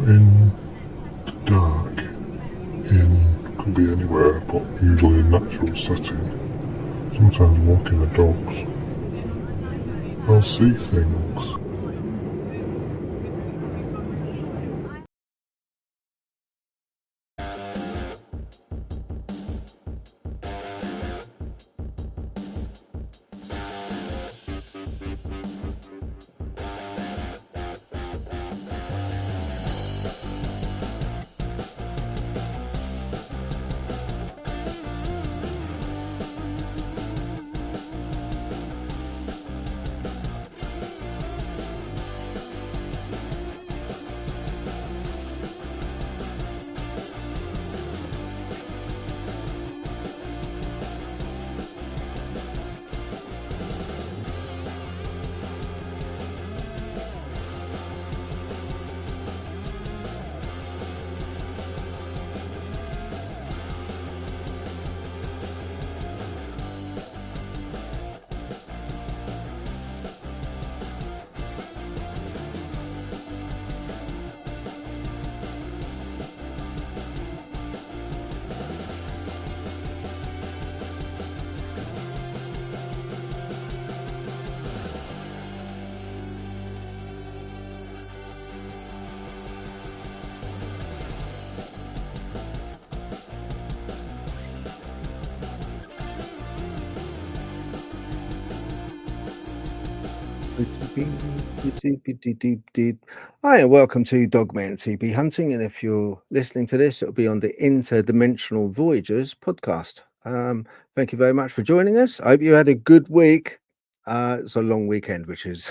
in the dark, could be anywhere, but usually a natural setting. Sometimes walking the dogs, I'll see things. Hi, and welcome to Dogman Teepee Hunting. And if you're listening to this, it'll be on the Interdimensional Voyagers podcast. Thank you very much for joining us. I hope you had a good week. It's a long weekend, which is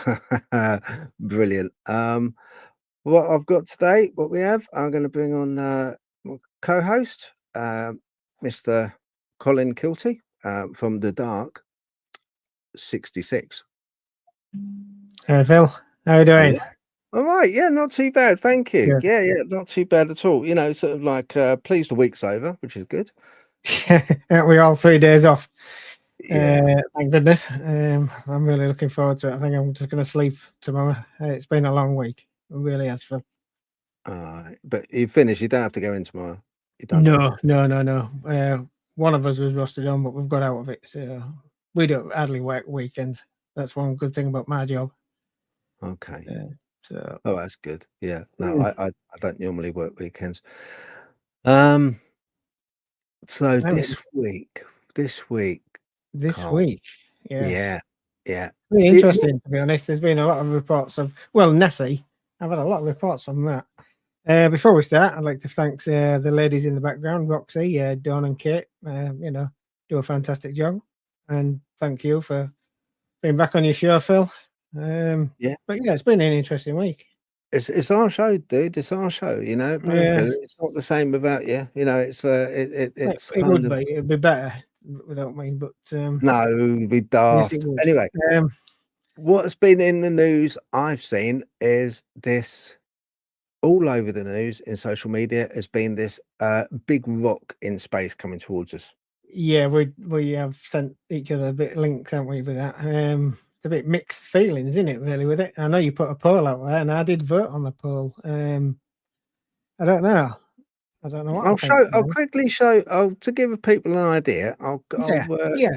brilliant. What I've got today, what we have, I'm going to bring on my co-host, Mr. Colin Kilty from the Dark 66. Hey Phil, how you doing? All right, yeah, not too bad, thank you. Good. Yeah, not too bad at all. You know, sort of like pleased the week's over, which is good. Aren't we all 3 days off? Yeah. Thank goodness. I'm really looking forward to it. I think I'm just going to sleep tomorrow. It's been a long week. It really has, Phil. But you finished. You don't have to go in tomorrow. You don't. No. One of us was rusted on, but we've got out of it. So we don't hardly work weekends. That's one good thing about my job. Okay. So. Oh, that's good. Yeah. No, I don't normally work weekends. So this week. Yes. Yeah. Really interesting, to be honest. There's been a lot of reports of, Nessie. I've had a lot of reports on that. Before we start, I'd like to thank the ladies in the background, Roxy, Dawn and Kate, do a fantastic job. And thank you for being back on your show, Phil. But yeah, it's been an interesting week. It's our show, dude. It's our show, you know. It's not the same without you. You know, it's it would be. It'd be better without me, but no, it'd be daft. Yes, anyway, what's been in the news I've seen is this all over the news in social media has been this big rock in space coming towards us. Yeah, we have sent each other a bit links, haven't we, with that? A bit mixed feelings, isn't it, really, with it? I know you put a poll out there, and I did vote on the poll. I don't know. I'll quickly show. To give people an idea. I'll quickly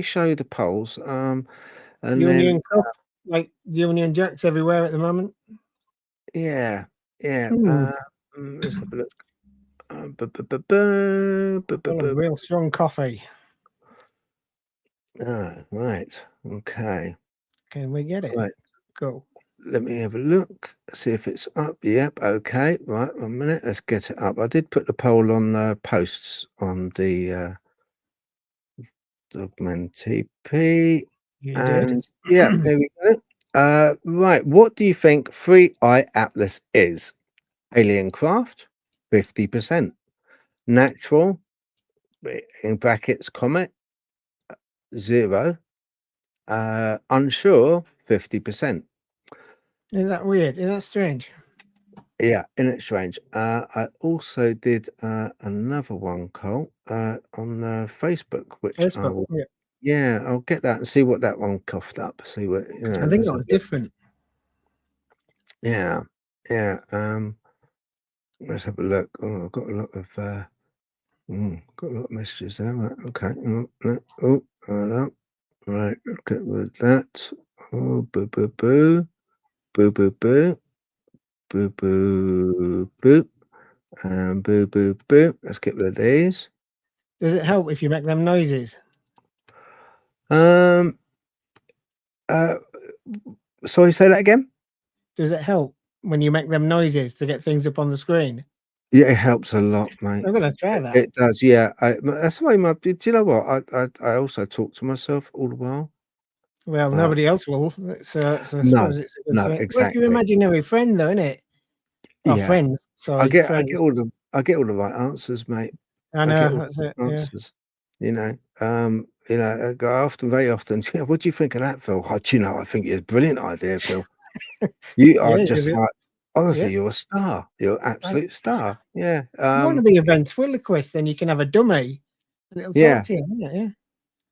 show the polls. And Union Cup, like Union Jacks everywhere at the moment. Yeah. Let's have a look. Real strong coffee. Right. Okay. Can we get it? Right. Cool. Let me have a look. See if it's up. Yep. Okay. Right. 1 minute. Let's get it up. I did put the poll on the posts on the Dogman TP. And yeah, there we go. Right. What do you think 3i Atlas is? Alien craft, 50%. Natural, in brackets, comet, 0. Unsure, 50%. Isn't that weird? Isn't that strange? Yeah, isn't it strange? I also did another one, Cole, on Facebook, which I'll get that and see what that one coughed up. See what I think that was different. Yeah. Yeah. Let's have a look. Oh, I've got a lot of got a lot of messages there. Right. Okay. Oh, no. Oh, no. Right. Get rid of that. Oh, boo, boo, boo, boo, boo, boo, boo, boo, boo, and boo, boo, boo. Let's get rid of these. Does it help if you make them noises? Um. Sorry. Say that again. Does it help when you make them noises to get things up on the screen? Yeah, it helps a lot, mate. I'm gonna try that. It does. Yeah. That's the way my. Do you know what? I also talk to myself all the while. Well, nobody else will. So I No, suppose it's a good no, thing. Well, if exactly. you imaginary friend, though, innit? Or Yeah. friends. Sorry, I get friends. all the right answers, mate. I I get know all that's the it. right Yeah. answers. Very often. Yeah, what do you think of that, Phil? Oh, do you know? I think it's a brilliant idea, Phil. You are Yeah, just like honestly, yeah. you're a star. You're an absolute star. Yeah. You want to be a ventriloquist, then you can have a dummy, and it'll Yeah. talk to you. Won't it? Yeah.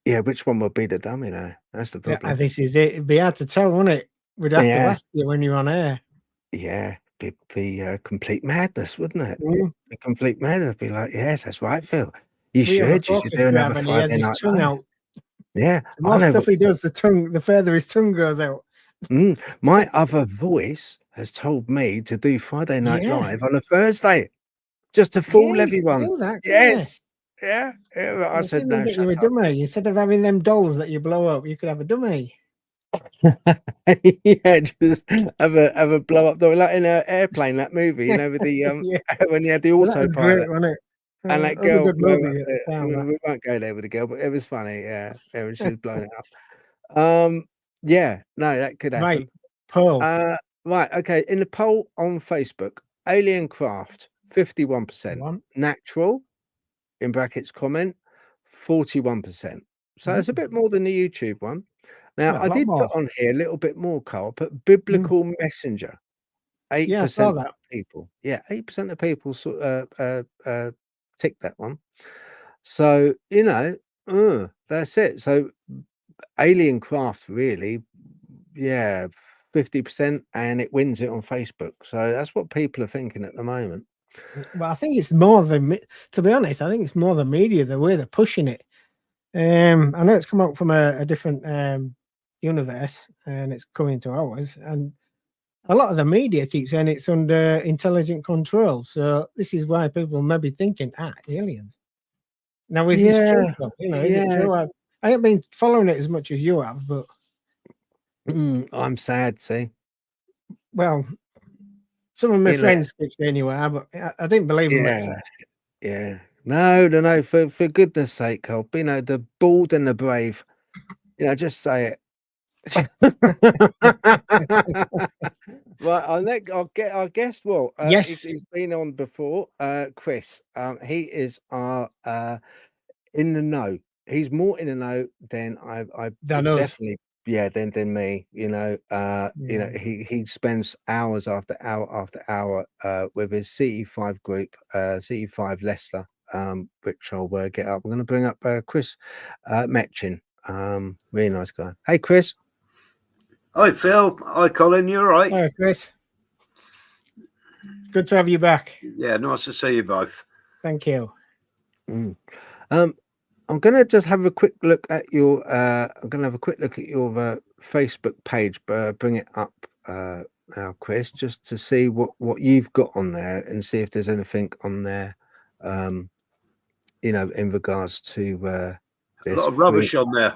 Yeah. Which one would be the dummy now? That's the problem. This is it. It'd be hard to tell, wouldn't it? We'd have to Yeah. ask you when you're on air. Yeah. Be complete madness, wouldn't it? Mm. Be complete madness. Be like, yes, that's right, Phil. You We have a should. You should focus do another grab, and he has Friday his night tongue live. out. Yeah. The more I know. stuff he does, the further his tongue goes out. My other voice has told me to do Friday Night Yeah. Live on a Thursday, just to fool Yeah, you can everyone. do that, couldn't you? Yes. Yeah. Yeah. I Well, said, see, we no, get you shut a dummy. Instead of having them dolls that you blow up, you could have a dummy. up. Yeah, just have a blow up door, like in an airplane, that movie, you know, with the Yeah. when you had the Well, that was great, autopilot wasn't it? and that That was a girl good blowing movie up. at the time. We won't go there with the girl, but it was funny. Yeah, yeah, when she was blowing it up. Yeah, no, that could happen. Right, Pearl. Right, okay. In the poll on Facebook, Alien Craft, 51%. One. Natural, in brackets, comment, 41%. So it's a bit more than the YouTube one. Now, Well, I a lot did more. put on here a little bit more, Carl, but Biblical Messenger, 8% Yeah, I saw of that. people. Yeah, 8% of people tick that one. So, that's it. So Alien Craft really, yeah, 50%, and it wins it on Facebook. So that's what people are thinking at the moment. Well, I think it's more to be honest, I think it's more the media, the way they're pushing it. I know it's come out from a different universe and it's coming to ours, and a lot of the media keeps saying it's under intelligent control. So this is why people may be thinking, aliens. Now, is this true? Yeah, Though? Is it true? I haven't been following it as much as you have, but I'm sad. See, well, some of my friends keep saying you are, but I didn't believe them at first. Yeah. No. For goodness sake, Cole. The bold and the brave. Just say it. Right, our guest. Well, Yes. he's been on before. Chris. He is our in the know. He's more in the know than I Than us. definitely. Yeah, than me. He spends hours after hour with his CE5 group, CE5 Leicester, which I'll get up. I'm going to bring up Chris Metchin. Really nice guy. Hey, Chris. Hi, Phil. Hi, Colin. You all right? Hi, Chris. Good to have you back. Yeah, nice to see you both. Thank you. I'm going to just have a quick look at your. I'm going to have a quick look at your Facebook page. Bring it up now, Chris, just to see what you've got on there and see if there's anything on there. In regards to this. A lot of rubbish on there.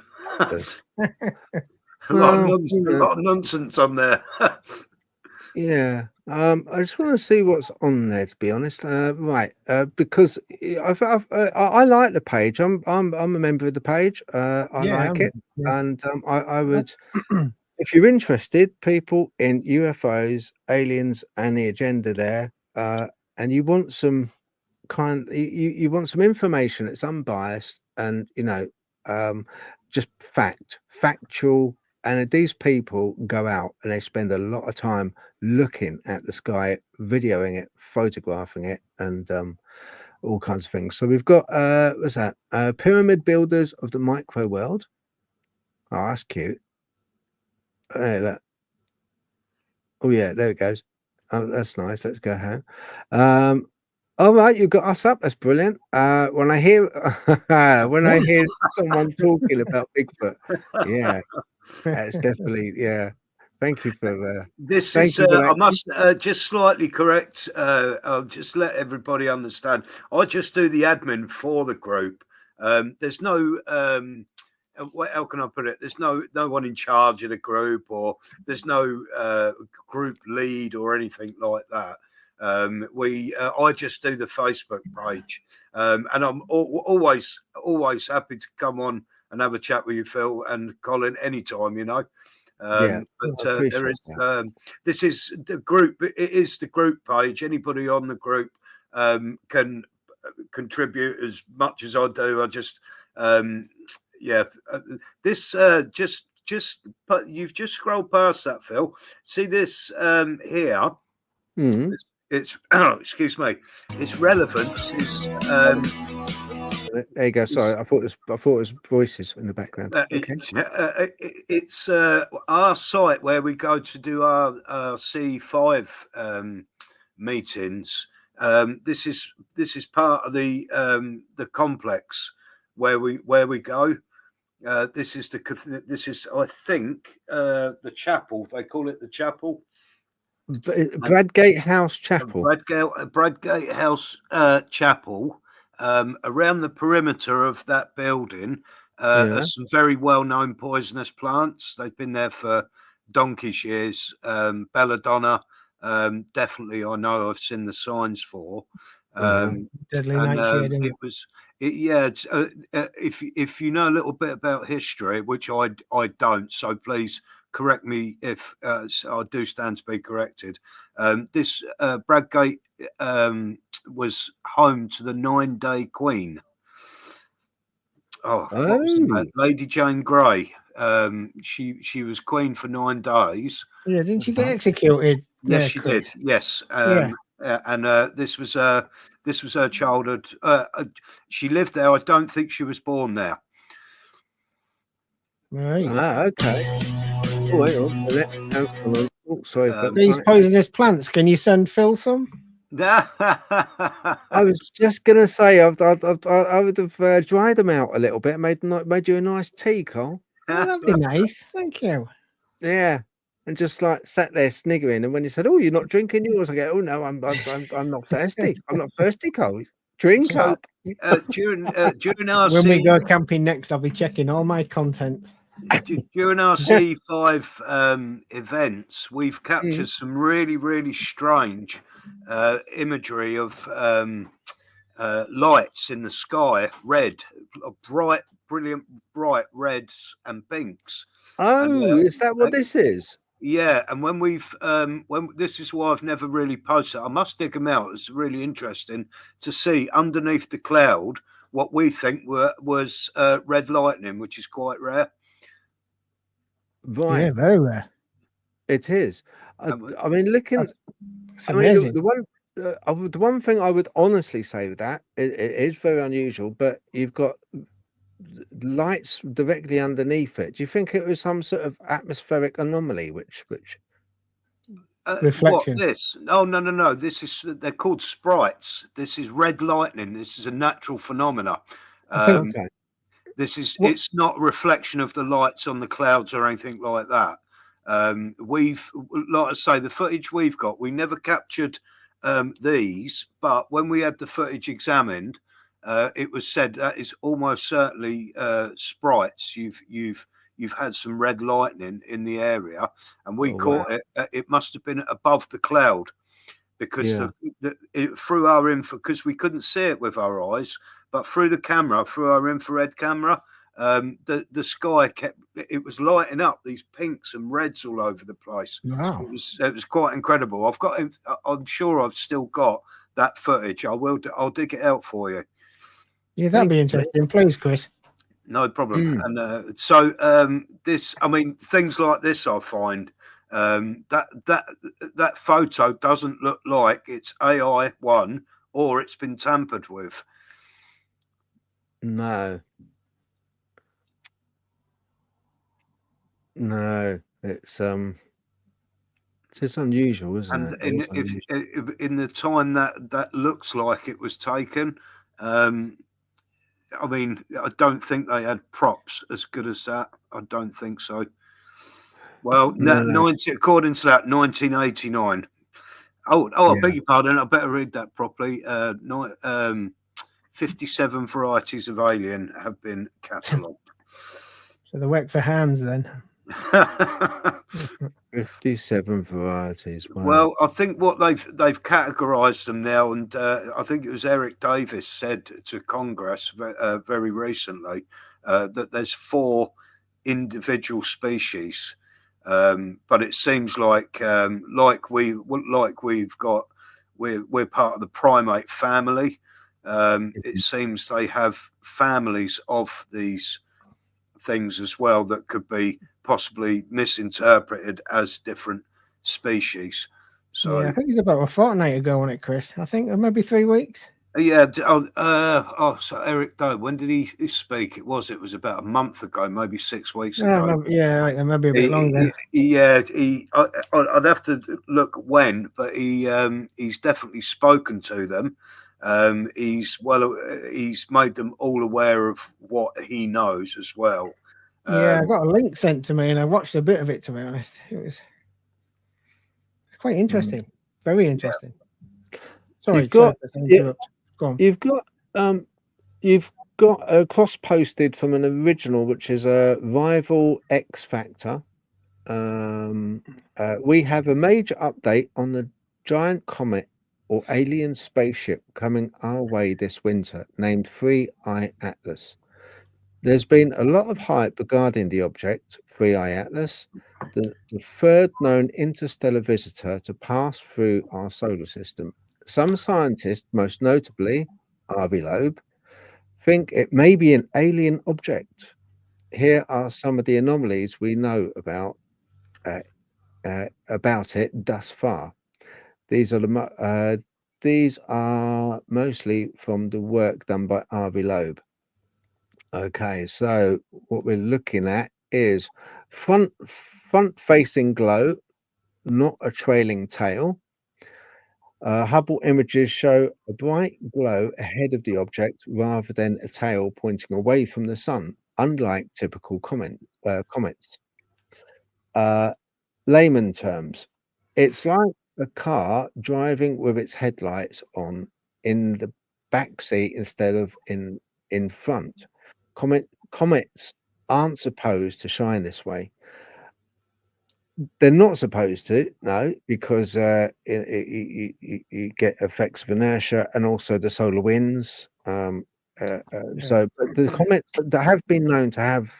a lot of nonsense on there. Yeah, I just want to see what's on there, to be honest. Right, because I like the page. I'm a member of the page. I like it, and I would, if you're interested, people in UFOs, aliens, and the agenda there, and you want some you want some information that's unbiased and just factual. And these people go out and they spend a lot of time looking at the sky, videoing it, photographing it, and all kinds of things. So we've got what's that? Pyramid Builders of the Micro World. Oh, that's cute. Hey, look. Oh yeah, there it goes. Oh, that's nice. Let's go home. All right, you got us up. That's brilliant. When I hear someone talking about Bigfoot, yeah, that's definitely Thank you for This thank is, you for I that. must just slightly correct, I'll just let everybody understand. I just do the admin for the group. There's no, how can I put it? There's no one in charge of the group, or there's no group lead or anything like that. I just do the Facebook page, and I'm always happy to come on and have a chat with you, Phil and Colin, anytime, you know. Yeah, I But there appreciate is that. this is the group. It is the group page. Anybody on the group can contribute as much as I do. I just this but you've just scrolled past that, Phil. See this here. Mm. It's excuse me. Its relevance is There you go. Sorry, I thought it was voices in the background. Okay. it's our site where we go to do our C5 meetings. This is part of the complex where we go. This is I think the chapel. They call it the chapel. Bradgate House Chapel. Bradgate House Chapel. Around the perimeter of that building are some very well-known poisonous plants. They've been there for donkey's years. Belladonna, definitely, I know I've seen the signs for. Deadly nightshade. It was, if you know a little bit about history, which I don't, so please correct me if I do stand to be corrected. This Bradgate was home to the 9-day Queen. What was her name? Lady Jane Grey. She was queen for 9 days. Yeah, didn't she get executed? Yes, she did. Yes. And this was her childhood. She lived there. I don't think she was born there. Right. Okay. Oh, sorry. These poisonous plants. Can you send Phil some? I was just gonna say I would have dried them out a little bit, made you a nice tea, Cole. Oh, that'd be nice. Thank you. Yeah, and just like sat there sniggering. And when you said, "Oh, you're not drinking yours," I go, "Oh no, I'm not thirsty. I'm not thirsty, Cole. Drink up." During our when we go camping next, I'll be checking all my content. During our C5 events, we've captured some really, really strange imagery of lights in the sky, red, bright, brilliant, bright reds and pinks. Oh, is that what this is? Yeah, and when this is why I've never really posted. I must dig them out. It's really interesting to see underneath the cloud what we think was red lightning, which is quite rare. Right. Yeah, very rare. It is. I mean, looking. It's amazing. The one thing I would honestly say with that, it is very unusual, but you've got lights directly underneath it. Do you think it was some sort of atmospheric anomaly, which reflection? What, this? Oh no! They're called sprites. This is red lightning. This is a natural phenomena. Okay. It's not a reflection of the lights on the clouds or anything like that. Like I say, the footage we've got, we never captured these, but when we had the footage examined, it was said that is almost certainly sprites. You've had some red lightning in the area, and we caught it. It must have been above the cloud, because through our info, because we couldn't see it with our eyes, but through our infrared camera, the sky it was lighting up, these pinks and reds all over the place. Wow. It was quite incredible. I'm sure I've still got that footage. I'll dig it out for you. Yeah, that'd be interesting. Please, Chris. No problem. And things like this, I find that photo doesn't look like it's AI one or it's been tampered with. No, it's It's unusual, isn't And it? It is unusual. if in the time that looks like it was taken, I mean, I don't think they had props as good as that. I don't think so. Well, No, 90, according to that, 1989. I yeah. beg your pardon. I better read that properly. 57 varieties of alien have been catalogued. So they work for hands then. 57 varieties. Wow. Well, I think what they've categorised them now, and I think it was Eric Davis said to Congress very recently that there's 4 individual species, but it seems like we've got we're part of the primate family. It seems they have families of these things as well that could be possibly misinterpreted as different species. So Yeah, I think it's about a fortnight ago on it, Chris. I think maybe 3 weeks. yeah. So Eric Doe, when did he speak? It was about a month ago, maybe 6 weeks ago. Maybe a bit longer. I'd have to look when, but he's definitely spoken to them. He's made them all aware of what he knows as well. Yeah, I got a link sent to me and I watched a bit of it, to be honest. It's quite interesting. Very interesting. Sorry, You've got, to interrupt. Go on. you've got a cross posted from an original, which is a rival X Factor. We have a major update on the giant comet or alien spaceship coming our way this winter, named 3i Atlas. There's been a lot of hype regarding the object, 3i Atlas, the third known interstellar visitor to pass through our solar system. Some scientists, most notably R.V. Loeb, think it may be an alien object. Here are some of the anomalies we know about it thus far. These are mostly from the work done by R.V. Loeb. Okay, so what we're looking at is front-facing glow, not a trailing tail. Hubble images show a bright glow ahead of the object rather than a tail pointing away from the sun, unlike typical comets. Layman terms, it's like a car driving with its headlights on in the back seat instead of in front. Comets aren't supposed to shine this way. They're not supposed to, no, because you get effects of inertia and also the solar winds. So, but the comets that have been known to have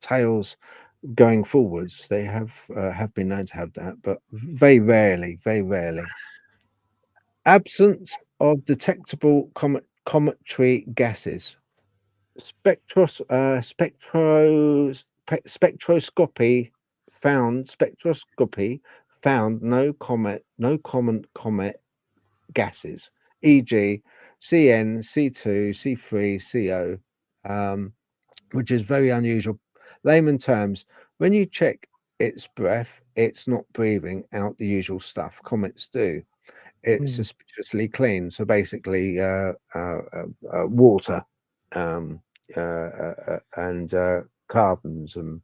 tails going forwards, they have been known to have that, but very rarely, very rarely. Absence of detectable cometary gases. Spectroscopy found no common comet gases, e.g., CN, C2, C3, CO, which is very unusual. Layman terms, when you check its breath, it's not breathing out the usual stuff comets do. It's suspiciously clean. So basically, water and carbons and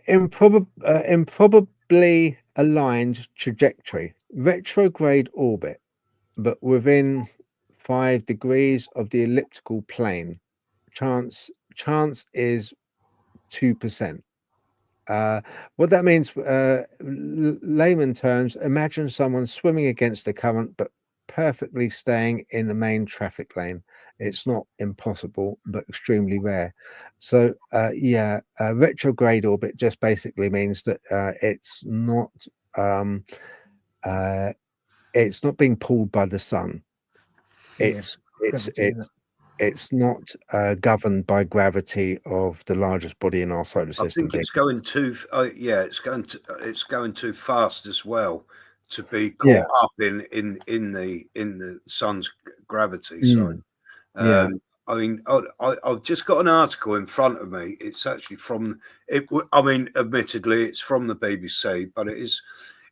improbably aligned trajectory, retrograde orbit, but within 5 degrees of the elliptical plane. Chance is 2%. What that means, layman terms, imagine someone swimming against the current but perfectly staying in the main traffic lane. It's not impossible, but extremely rare. So, retrograde orbit just basically means that it's not being pulled by the sun. It's not governed by gravity of the largest body in our solar system. I think it's going too. It's going too fast as well to be caught up in the sun's gravity. So I mean, I've just got an article in front of me. It's actually from it. I mean, admittedly, it's from the BBC, but it is.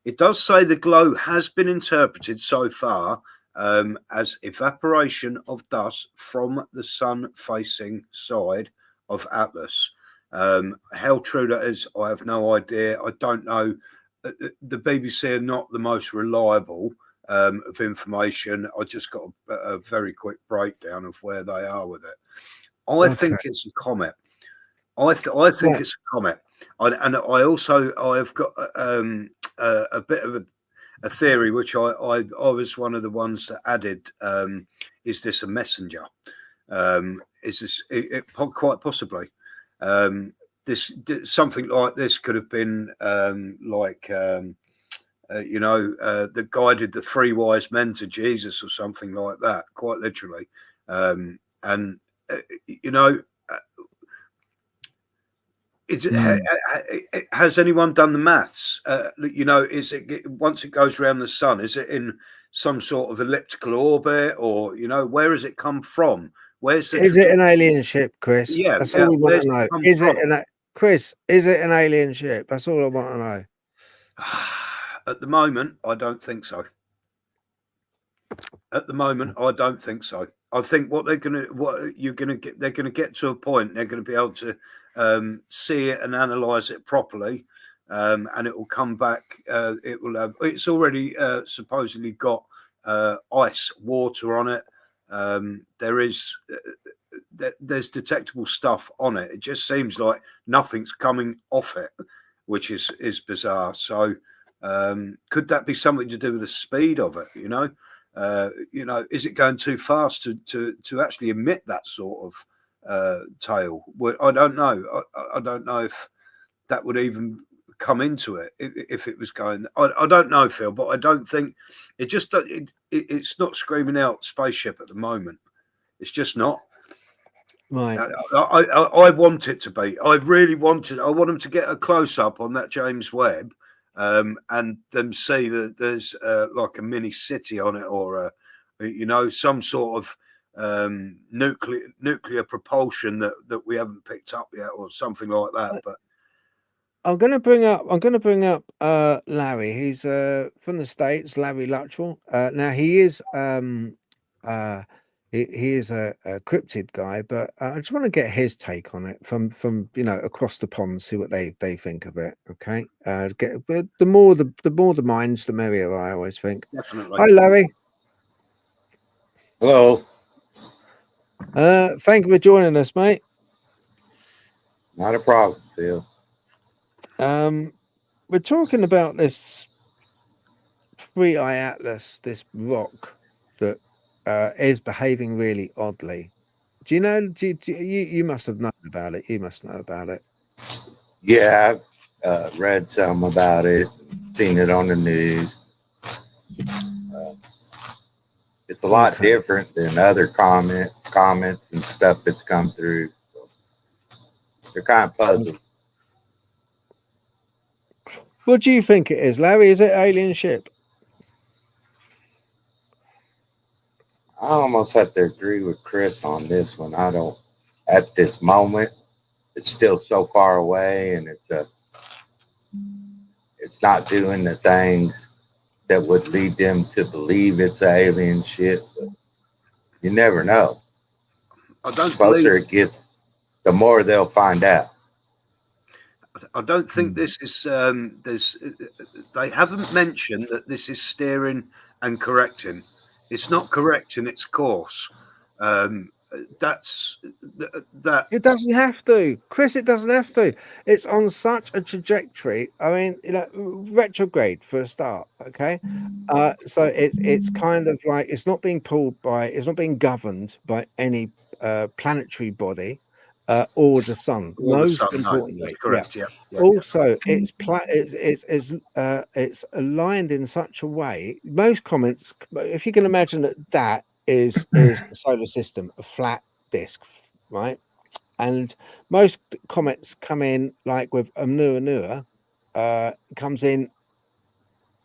It does say the glow has been interpreted so far as evaporation of dust from the sun-facing side of Atlas. How true that is, I have no idea. I don't know. The BBC are not the most reliable of information. I just got a very quick breakdown of where they are with it. I think it's a comet. I think it's a comet, and I've got a bit of a theory which I was one of the ones that added. Is this a messenger? Is this quite possibly? Something like this could have been that guided the three wise men to Jesus or something like that, quite literally. Has anyone done the maths? Is it once it goes around the sun? Is it in some sort of elliptical orbit, or where has it come from? Is it an alien ship, Chris? Yeah, that's all we want to know. Chris? Is it an alien ship? That's all I want to know. At the moment, I don't think so. At the moment, I don't think so. I think they're going to get to a point. They're going to be able to see it and analyze it properly, and it will come back. It's already supposedly got ice, water on it. There's detectable stuff on it. It just seems like nothing's coming off it, which is bizarre. So could that be something to do with the speed of it? Is it going too fast to actually emit that sort of tail? Well, I don't know. I don't know if that would even come into it if it was going. I don't know, Phil, but I don't think it's not screaming out spaceship at the moment. It's just not. Right. I want it to be. I really want it. I want them to get a close up on that James Webb. And them see that there's like a mini city on it, or some sort of nuclear propulsion that we haven't picked up yet, or something like that. But I'm going to bring up Larry. He's from the States, Larry Luttrell. Now he is he is a cryptid guy, but I just want to get his take on it from across the pond, see what they think of it. Okay, the more the minds, the merrier. I always think. Definitely. Hi, Larry. Hello. Thank you for joining us, mate. Not a problem, Phil. We're talking about this 3-eye Atlas, this rock that is behaving really oddly. Do you know? You must have known about it. You must know about it. Yeah, I've read some about it, seen it on the news. It's a lot different than other comments and stuff that's come through. So they're kind of puzzled. What do you think it is, Larry? Is it alien ship? I almost have to agree with Chris on this one. I don't, at this moment, it's still so far away, and it's not doing the things that would lead them to believe it's an alien ship. But you never know. The closer it gets, the more they'll find out. I don't think this is. They haven't mentioned that this is steering and correcting. It's not correcting its course. That's that. It doesn't have to, Chris. It doesn't have to. It's on such a trajectory. I mean, retrograde for a start. Okay, so it's kind of like it's not being governed by any planetary body or the sun. Most importantly, correct. Yeah. Also, it's aligned in such a way. Most comments, if you can imagine that is the solar system, a flat disk, right? And most comets come in like with Oumuamua, comes in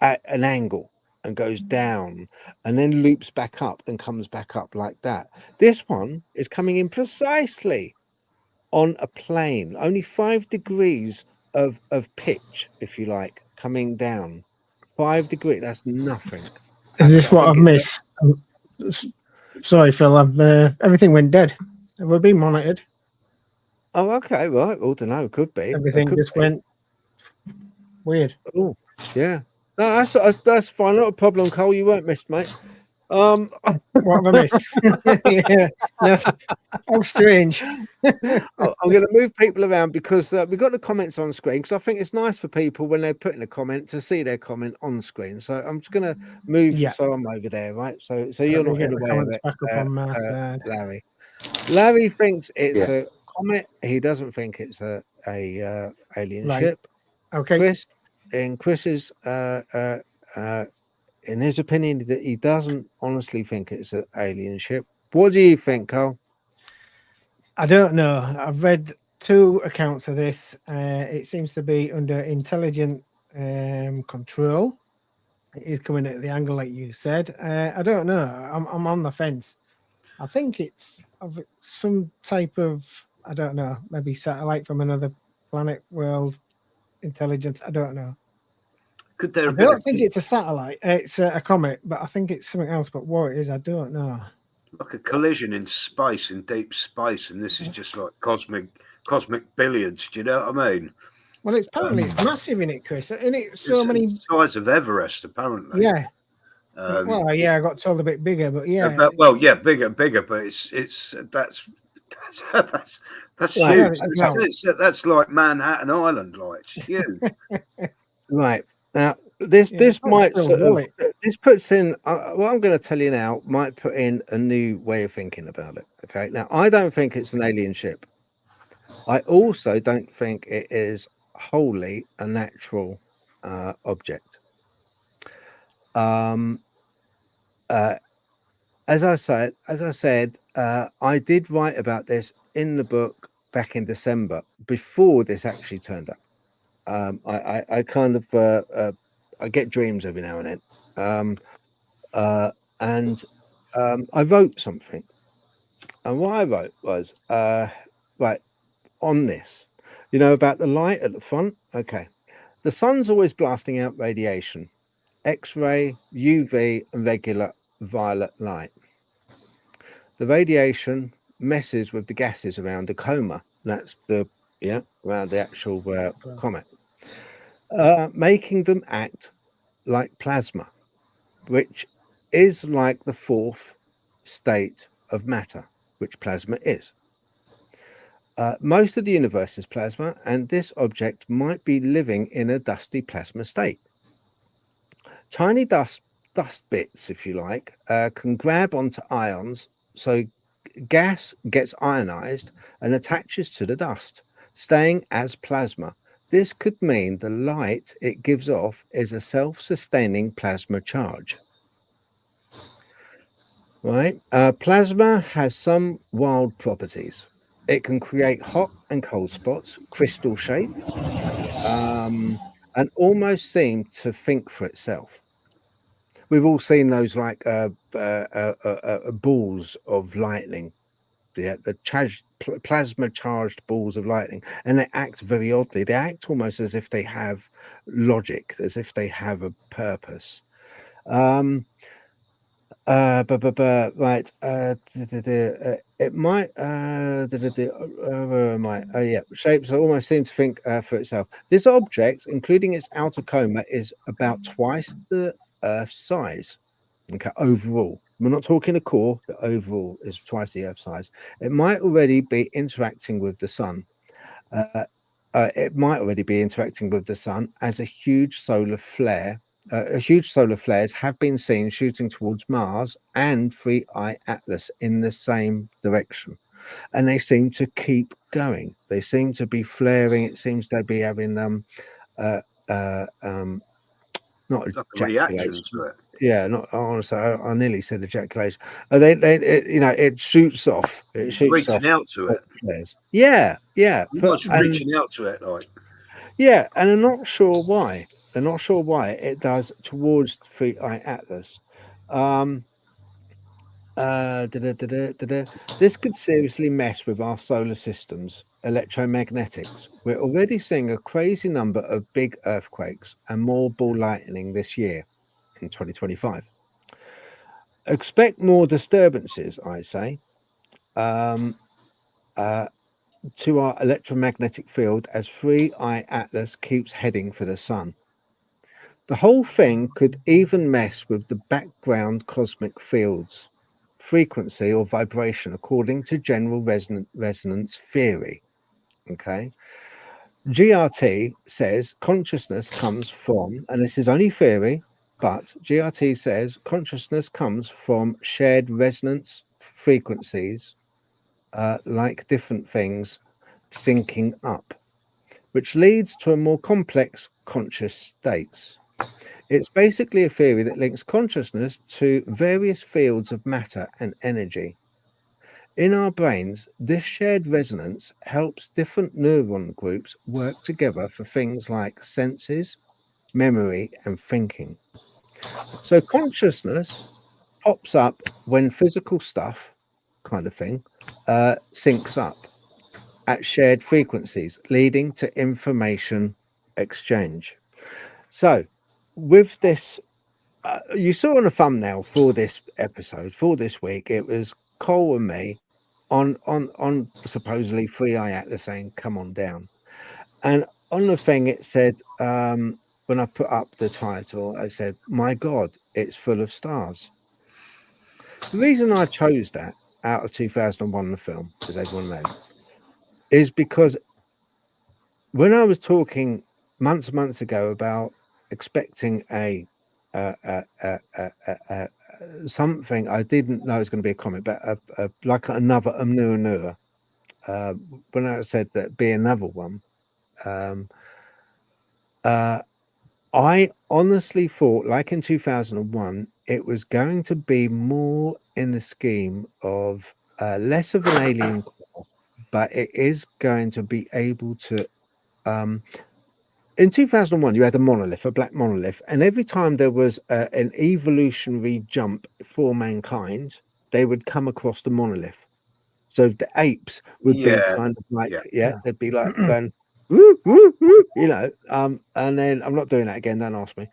at an angle, and goes down and then loops back up and comes back up like that. This one is coming in precisely on a plane, only 5 degrees of pitch, if you like, coming down. 5 degrees, that's nothing. Is this I what I've think it's missed? Sorry, Phil. Everything went dead. Have we been monitored? Oh, okay, right. I don't know. Could be. Everything just went weird. Oh, yeah. No, that's fine. Not a problem, Cole. You weren't missed, mate. What have I missed? Yeah, no. Oh, strange. I'm going to move people around because we've got the comments on screen, because I think it's nice for people when they're putting a comment to see their comment on screen. So I'm just going to move Sam over there, right? So you're not in the way of it, back up on my side. Larry. Larry thinks it's a comet. He doesn't think it's a alien ship. Okay. Chris, in Chris's in his opinion, that he doesn't honestly think it's an alien ship. What do you think, Carl? I don't know. I've read 2 accounts of this. It seems to be under intelligent control. It is coming at the angle like you said. I don't know. I'm on the fence. I think it's of some type of, I don't know, maybe satellite from another planet, world, intelligence. I don't know. Could there? I don't think it's a satellite. It's a comet, but I think it's something else. But what it is, I don't know. Like a collision in space, in deep space, and this is just like cosmic billiards. Do you know what I mean? Well, it's apparently it's massive in it, Chris. And it's so It's many the size of Everest, apparently. Yeah. Well, yeah, I got told a bit bigger, but yeah. Bigger, but it's that's huge. That's like Manhattan Island, like it's huge. Right. Now, this might sort of, this puts in what I'm going to tell you now might put in a new way of thinking about it. Okay. Now, I don't think it's an alien ship. I also don't think it is wholly a natural object. As I said, I did write about this in the book back in December before this actually turned up. I kind of I get dreams every now and then, and I wrote something, and what I wrote was right on this, about the light at the front. Okay, the sun's always blasting out radiation, X-ray, UV, and regular violet light. The radiation messes with the gases around the coma. That's around the actual comet, making them act like plasma, which is like the 4th state of matter, which plasma is. Most of the universe is plasma, and this object might be living in a dusty plasma state. Tiny dust bits, if you like, can grab onto ions, so gas gets ionized and attaches to the dust, staying as plasma. This could mean the light it gives off is a self-sustaining plasma charge. Right? Plasma has some wild properties. It can create hot and cold spots, crystal shape, and almost seem to think for itself. We've all seen those like balls of lightning, the plasma charged balls of lightning, and they act very oddly. They act almost as if they have logic, as if they have a purpose. Right. It might. Where am I? Shapes almost seem to think for itself. This object, including its outer coma, is about twice the Earth's size. Okay, overall, we're not talking a core. The overall is twice the Earth's size. It might already be interacting with the sun. It might already be interacting with the sun as a huge solar flare. Huge solar flares have been seen shooting towards Mars and 3I Atlas in the same direction, and they seem to keep going. They seem to be flaring. It seems to be having not like a reaction to it. Yeah, not honestly. I nearly said ejaculation. It shoots off. It shoots reaching off out to it. Flares. Yeah. Reaching out to it, like. Yeah, and I'm not sure why. They're not sure why it does towards 3i Atlas. This could seriously mess with our solar system's electromagnetics. We're already seeing a crazy number of big earthquakes and more ball lightning this year in 2025. Expect more disturbances, I say, to our electromagnetic field as 3i Atlas keeps heading for the sun. The whole thing could even mess with the background cosmic fields, frequency or vibration, according to general resonance theory. Okay. GRT says consciousness comes from, and this is only theory, but GRT says consciousness comes from shared resonance frequencies, like different things syncing up, which leads to a more complex conscious states. It's basically a theory that links consciousness to various fields of matter and energy. In our brains, this shared resonance helps different neuron groups work together for things like senses, memory, and thinking. So consciousness pops up when physical stuff, kind of thing, syncs up at shared frequencies, leading to information exchange. So, with this, you saw on the thumbnail for this episode, for this week, it was Cole and me on supposedly 3i Atlas saying, "Come on down," and on the thing it said, when I put up the title, I said, "My God, it's full of stars." The reason I chose that out of 2001, the film, as everyone knows, is because when I was talking months ago about expecting something, I didn't know it was going to be a comic, but like another Umnua. When I said that be another one, um, I honestly thought, like in 2001, it was going to be more in the scheme of less of an alien, but it is going to be able to. In 2001, you had a monolith, a black monolith, and every time there was an evolutionary jump for mankind, they would come across the monolith. So the apes would be Yeah, kind of like, yeah. they'd be like going, woo, woo, woo, and then I'm not doing that again, don't ask me.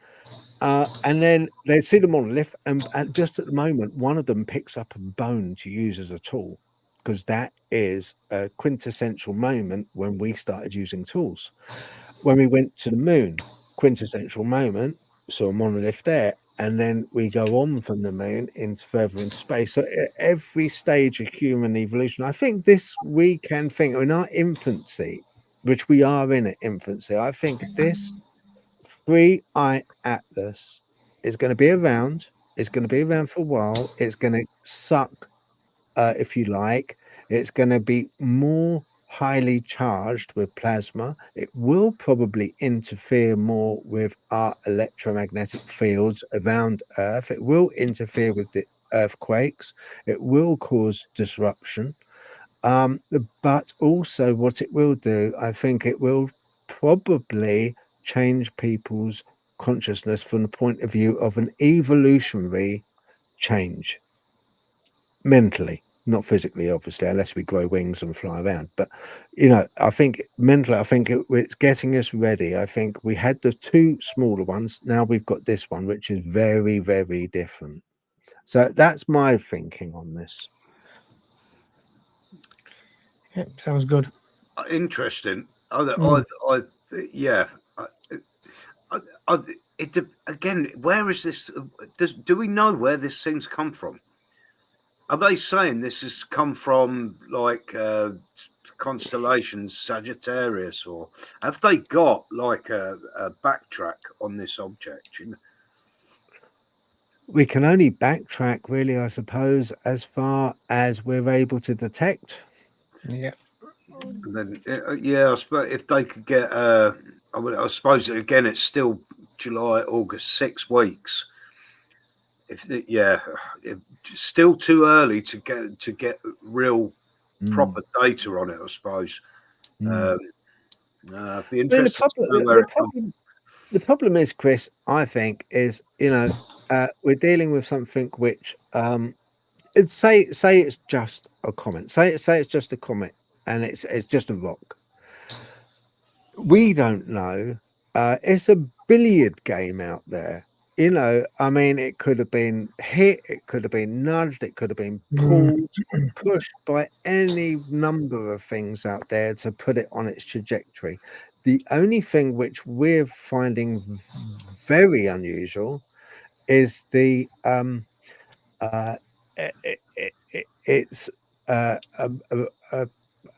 And then they'd see the monolith, and just at the moment, one of them picks up a bone to use as a tool, because that is a quintessential moment when we started using tools. When we went to the moon, quintessential moment, saw a monolith there, and then we go on from the moon into further into space. So at every stage of human evolution, I think this we can think in our infancy, which we are in at infancy. I think this 3i Atlas is going to be around. It's going to be around for a while. It's going to suck, if you like. It's going to be more highly charged with plasma. It will probably interfere more with our electromagnetic fields around Earth. It will interfere with the earthquakes. It will cause disruption. But also, what it will do, I think it will probably change people's consciousness from the point of view of an evolutionary change mentally, not physically, obviously, unless we grow wings and fly around. But I think mentally, I think it's getting us ready. I think we had the two smaller ones. Now we've got this one, which is very, very different. So that's my thinking on this. Yep, sounds good. Interesting. Again, where is this? Do we know where this thing's come from? Are they saying this has come from like constellations, Sagittarius, or have they got like a backtrack on this object? We can only backtrack, really, I suppose, as far as we're able to detect. Yeah. And then, I suppose if they could get, I suppose again, it's still July, August, 6 weeks. If still too early to get real proper data on it, I suppose. Be interesting to know where it comes. The problem is, Chris, I think, is we're dealing with something which say it's just a comment. Say it's just a comment, and it's just a rock. We don't know. It's a billiard game out there. I mean, it could have been hit, it could have been nudged, it could have been pulled or pushed by any number of things out there to put it on its trajectory. The only thing which we're finding very unusual is the it's a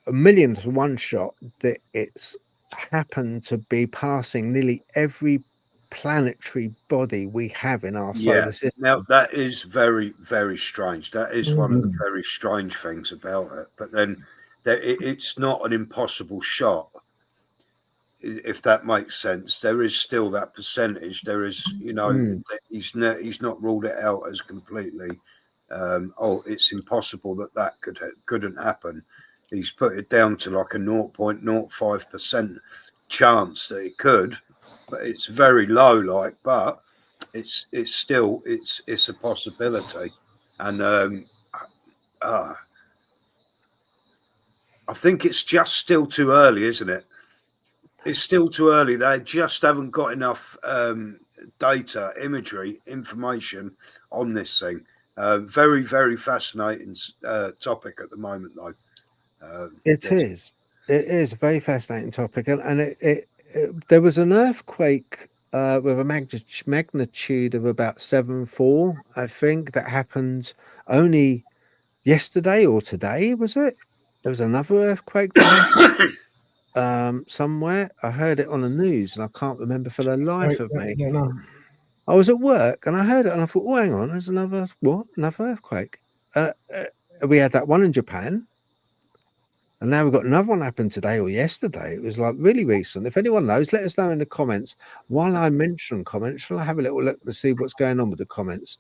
million to one shot that it's happened to be passing nearly every planetary body we have in our solar system. Now that is very, very strange. That is one of the very strange things about it. But then it's not an impossible shot, if that makes sense. There is still that percentage. There is, he's not ruled it out as completely. It's impossible that couldn't happen. He's put it down to like a 0.05% chance that it could, but it's very low. But it's still it's a possibility, and I think it's just still too early, isn't it? It's still too early. They just haven't got enough data, imagery, information on this thing. Very, very fascinating topic at the moment, though. It is a very fascinating topic, and it there was an earthquake with a magnitude of about 7.4, I think, that happened only yesterday or today. Was it? There was another earthquake that happened somewhere. I heard it on the news, and I can't remember for the life of me. I was at work and I heard it, and I thought, "Oh, hang on, there's another earthquake." We had that one in Japan. And now we've got another one happen today or yesterday. It was like really recent. If anyone knows, let us know in the comments. While I mention comments, shall I have a little look to see what's going on with the comments?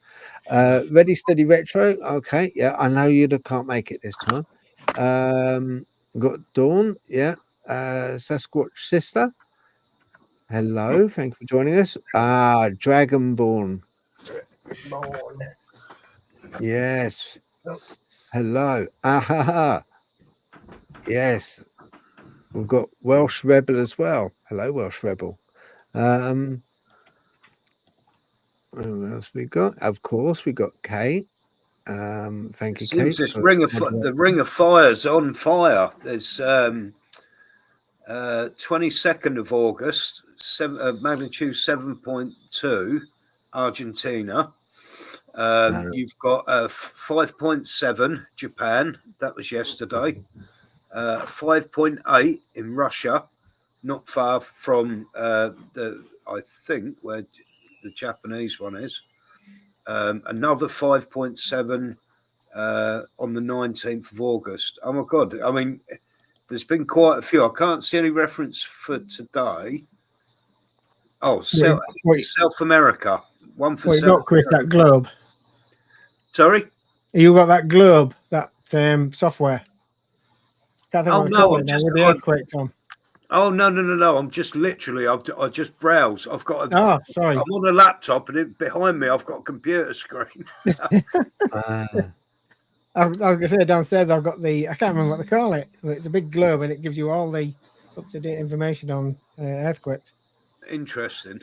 Ready, steady, retro. Okay, yeah, I know you can't make it this time. We've got Dawn, yeah. Sasquatch Sister. Hello, thank you for joining us. Dragonborn. Yes. Hello. Yes. We've got Welsh Rebel as well. Hello, Welsh Rebel. Who else we got? Of course, we got Kate. Thank you, Kate. The Ring of Fire's on fire. There's 22nd of August, magnitude 7.2, Argentina. You've got 5.7 Japan. That was yesterday. 5.8 in Russia, not far from I think where the Japanese one is. Another 5.7 on the 19th of August. Oh my God! I mean, there's been quite a few. I can't see any reference for today. Oh, South America. One for South got, Chris, that globe. Sorry? You got that globe, that software. Oh no, I'm just with the earthquake on. Oh no! I'm just literally. I just browse. I've got. Sorry. I'm on a laptop, and behind me, I've got a computer screen. I was going to say downstairs, I've got I can't remember what they call it, but it's a big globe, and it gives you all the up-to-date information on earthquakes. Interesting.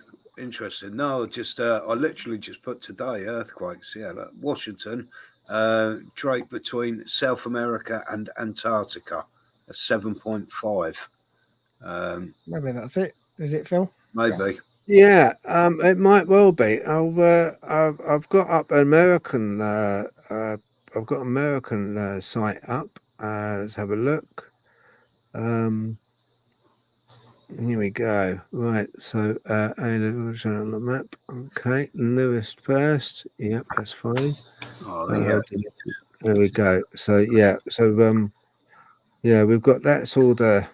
No, I literally just put today earthquakes. Yeah, Washington, Drake between South America and Antarctica, a 7.5. Maybe that's it. Is it, Phil? Maybe. Yeah, it might well be. I've got up American. I've got American site up. Let's have a look. Here we go. Right, so on the map. Okay, newest first. Yep, that's fine. There we go. So yeah, we've got that's all the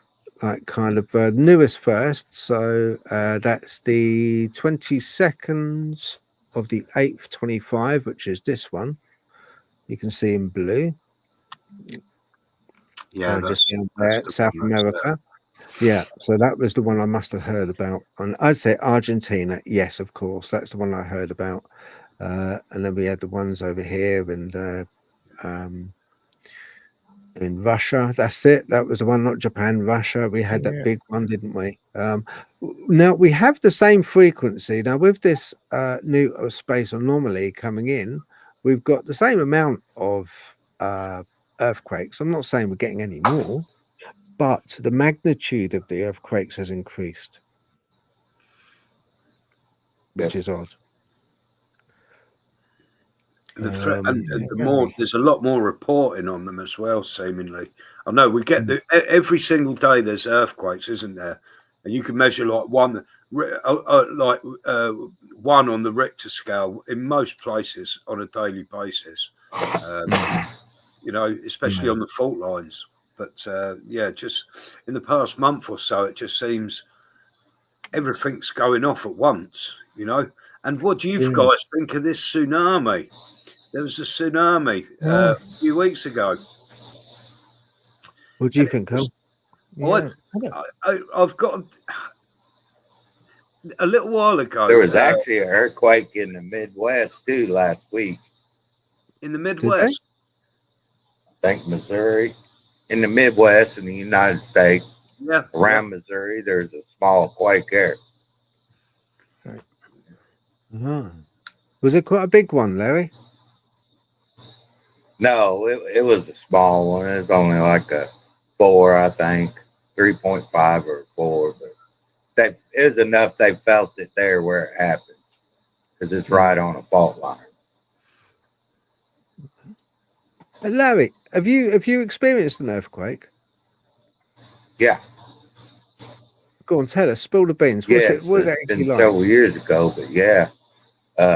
kind of newest first. So that's the 22nd of the 8th, 25, which is this one. You can see in blue. Yeah, just down there, South America. Yeah, so that was the one I must have heard about. And I'd say Argentina, yes, of course, that's the one I heard about. And then we had the ones over here in Russia. That's it. That was the one, not Japan, Russia. We had that big one, didn't we? Now we have the same frequency. Now with this new space anomaly coming in, we've got the same amount of earthquakes. I'm not saying we're getting any more, but the magnitude of the earthquakes has increased, which is odd. And the more, there's a lot more reporting on them as well, seemingly. I know we get every single day there's earthquakes, isn't there? And you can measure like one on the Richter scale in most places on a daily basis. You know, especially on the fault lines. But just in the past month or so, it just seems everything's going off at once. You know. And what do you guys think of this tsunami? There was a tsunami a few weeks ago. What do you think, Carl? I've got a little while ago. There was actually an earthquake in the Midwest too last week. In the Midwest? I think Missouri. In the Midwest in the United States. Yeah. Around Missouri, there's a small quake there. Was it quite a big one, Larry? No, it was a small one. It was only like a 4, I think, 3.5 or 4. But it was enough they felt it there where it happened because it's right on a fault line. Larry, have you experienced an earthquake? Yeah. Go on, tell us. Spill the beans. Yes, what was it been like? several years ago, but yeah.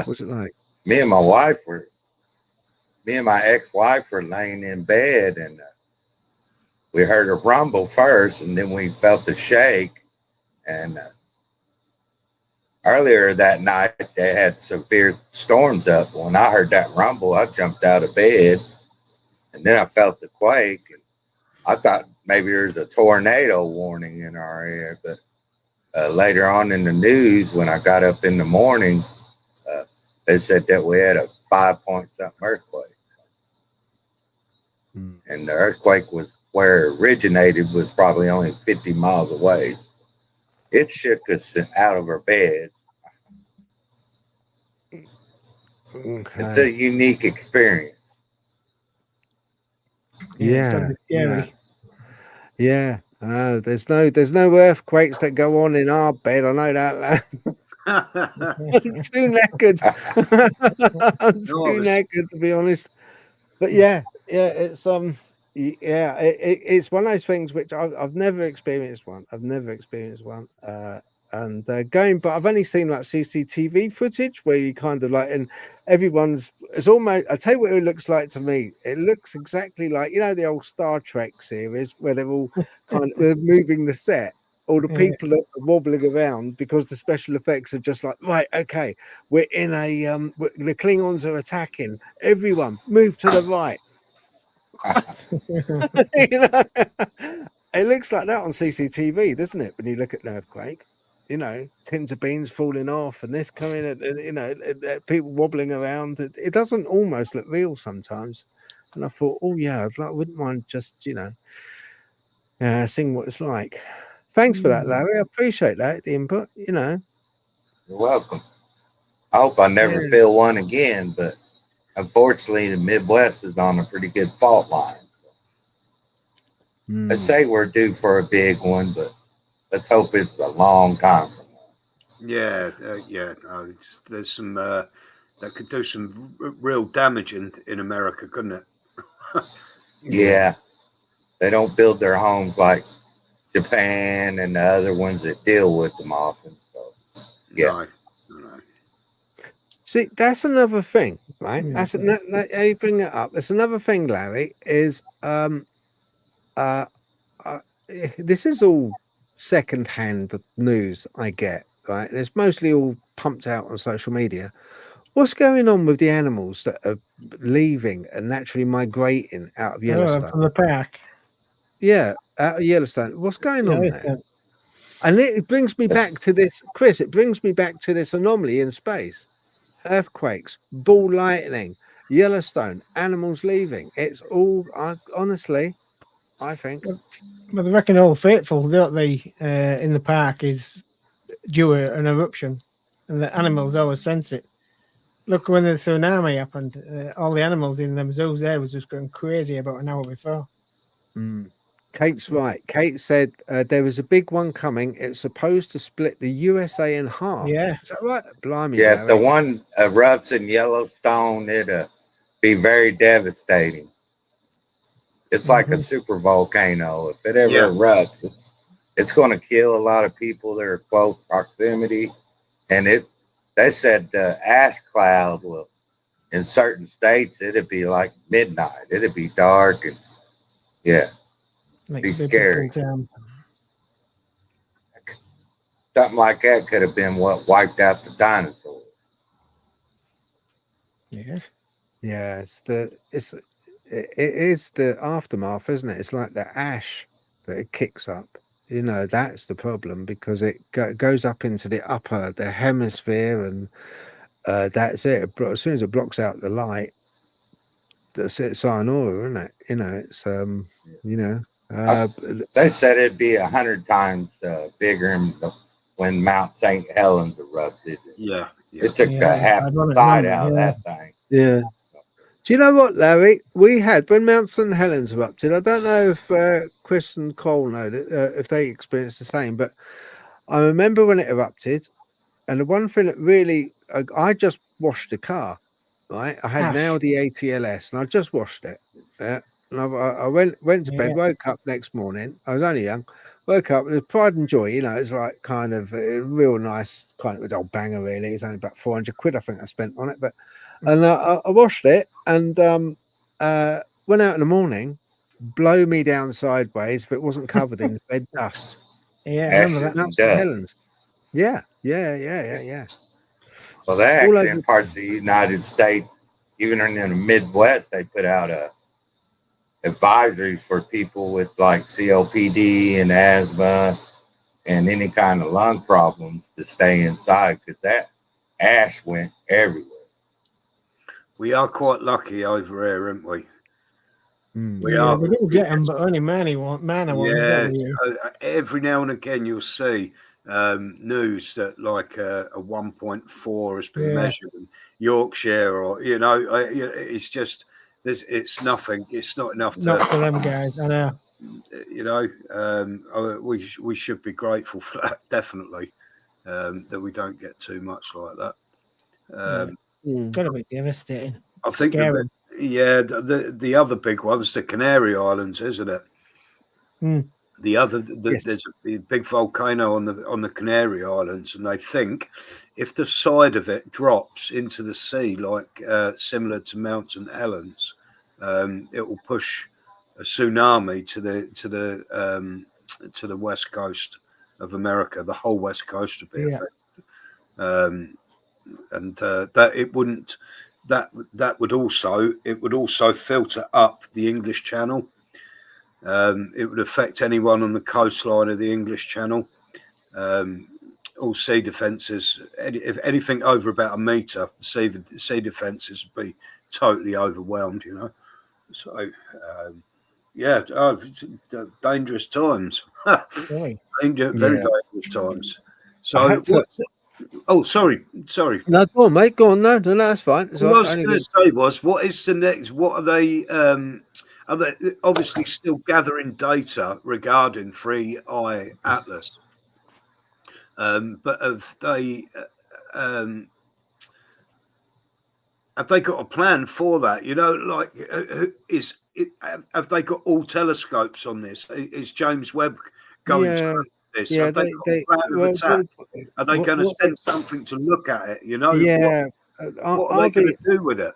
What's it like? Me and my ex-wife were laying in bed, and we heard a rumble first, and then we felt a shake. And earlier that night, they had severe storms up. When I heard that rumble, I jumped out of bed, and then I felt the quake. And I thought maybe there's a tornado warning in our area, but later on in the news, when I got up in the morning, they said that we had a 5-point-something earthquake. And the earthquake was where it originated was probably only 50 miles away. It shook us out of our beds. Okay. It's a unique experience. Yeah. There's no earthquakes that go on in our bed. I know that. I'm too knackered. I'm too knackered, to be honest. But it's it's one of those things which I've never experienced one. And but I've only seen like CCTV footage where you kind of like, and it's almost, I tell you what it looks like to me. It looks exactly like, you know, the old Star Trek series where they're all they're moving the set. All the people are wobbling around because the special effects are just like, right, okay, we're in the Klingons are attacking. Everyone move to the right. You know? It looks like that on CCTV, doesn't it? When you look at an earthquake, you know, tins of beans falling off and this coming, you know, people wobbling around. It doesn't almost look real sometimes. And I thought, oh yeah, I wouldn't mind just, you know, seeing what it's like. Thanks for that, Larry. I appreciate that, the input, you know. You're welcome. I hope I never feel one again, but unfortunately, the Midwest is on a pretty good fault line. They say we're due for a big one, but let's hope it's a long time from now. There's some that could do some real damage in America, couldn't it? Yeah. They don't build their homes like Japan and the other ones that deal with them often. So, yeah. No. See, that's another thing, right? That's you bring it up. That's another thing, Larry, is this is all second-hand news I get, right? And it's mostly all pumped out on social media. What's going on with the animals that are leaving and naturally migrating out of Yellowstone? From the pack. out of Yellowstone. What's going on there? Yeah. And it brings me back to this, Chris. It brings me back to this anomaly in space: earthquakes, ball lightning, Yellowstone, animals leaving. It's all. Honestly, I think. But they reckon Old Faithful, don't they, in the park is due an eruption, and the animals always sense it. Look, when the tsunami happened, all the animals in them zoos there was just going crazy about an hour before. Kate's right. Kate said there was a big one coming. It's supposed to split the USA in half. Yeah. Is that right? Blimey. Yeah, Larry. if the one erupts in Yellowstone, it'll be very devastating. It's like a super volcano. If it ever erupts, it's going to kill a lot of people that are close proximity. And they said the ash cloud will, in certain states, it'd be like midnight. It'd be dark and Like be scary. Time. Something like that could have been what wiped out the dinosaurs. Yeah. Yeah, it is the aftermath, isn't it? It's like the ash that it kicks up. You know, that's the problem, because it goes up into the hemisphere, and that's it. As soon as it blocks out the light, that's it. Sayonara, isn't it? You know, it's you know. They said it'd be 100 times bigger when Mount St. Helens erupted. Yeah. It took half the side out of that thing. Yeah. Do you know what, Larry? We had, when Mount St. Helens erupted, I don't know if Chris and Cole know if they experienced the same, but I remember when it erupted, and the one thing that really, I just washed the car, right? I had an Audi ATLS, and I just washed it. And I went to bed, woke up next morning. I was only young. Woke up, and it was pride and joy. You know, it's like kind of a real nice kind of old banger, really. It's only about 400 quid, I think, I spent on it. But and I washed it, and went out in the morning. Blow me down sideways if it wasn't covered in red dust. Yeah, I remember that. Mount St. Helens. Yeah. Well, they actually, in parts of the United States, even in the Midwest, they put out advisories for people with like COPD and asthma and any kind of lung problems to stay inside, because that ash went everywhere. We are quite lucky over here, aren't we? We are. We didn't get them, but only Manny ones. Yeah, every now and again you'll see news that like a 1.4 has been measured in Yorkshire, or it's just it's nothing. It's not enough. Not for them guys. I know. We should be grateful for that, definitely, that we don't get too much like that. Gotta be devastating. I think the other big one's the Canary Islands, isn't it? There's a big volcano on the Canary Islands, and they think if the side of it drops into the sea, like similar to Mount St. Helens, it will push a tsunami to the west coast of America. The whole west coast would be affected, and that it wouldn't. That would also filter up the English Channel. It would affect anyone on the coastline of the English Channel. All sea defences, if anything over about a metre, sea defences would be totally overwhelmed. So dangerous times. Very dangerous times. So. Sorry. No, go on, mate. Go on. No, that's fine. What I was going to say was, what is the next? What are they? Are they obviously still gathering data regarding 3i Atlas? But have they got a plan for that? Have they got all telescopes on this? Is James Webb going to this? Yeah, are they going to send something to look at it? What are they going to do with it?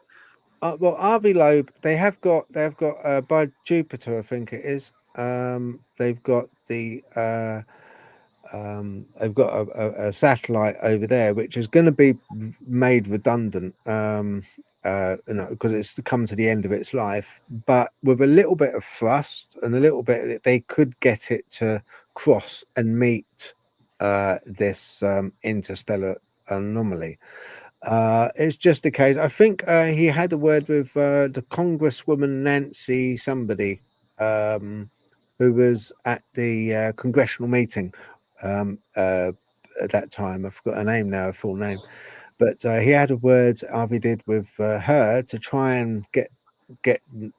Well, RV Loeb, they have got by Jupiter, I think it is. They've got a satellite over there, which is going to be made redundant. because it's come to the end of its life, but with a little bit of thrust and a little bit, they could get it to cross and meet this interstellar anomaly. It's just a case. I think he had a word with the Congresswoman Nancy somebody, who was at the congressional meeting at that time. I forgot her name now, her full name. But he had a word, Harvey did, with her to try and get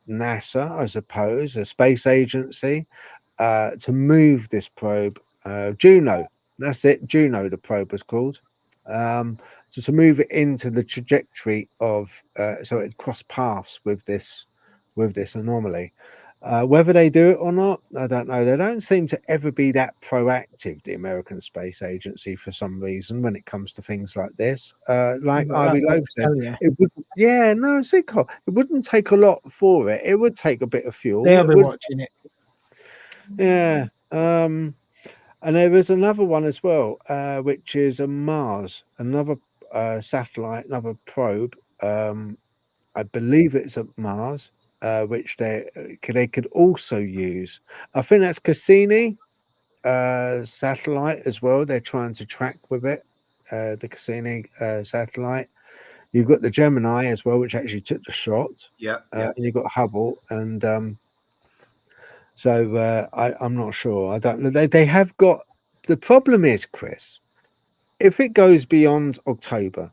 NASA, I suppose, a space agency, to move this probe, Juno. That's it, Juno. The probe was called. So to move it into the trajectory of, so it cross paths with this anomaly. Whether they do it or not, I don't know. They don't seem to ever be that proactive, the American Space Agency, for some reason, when it comes to things like this. Like But Ivy that Loeb does said, tell you. it would, yeah, no, it wouldn't take a lot for it. It would take a bit of fuel. They'll It be would, watching it. yeah. And there was another one as well, which is a Mars, another satellite, another probe. I believe it's at Mars, which they could also use. I think that's Cassini satellite as well. They're trying to track with it, the Cassini satellite. You've got the Gemini as well, which actually took the shot. Yeah. And you've got Hubble, and so I'm not sure. I don't know. They have got. The problem is, Chris, if it goes beyond October,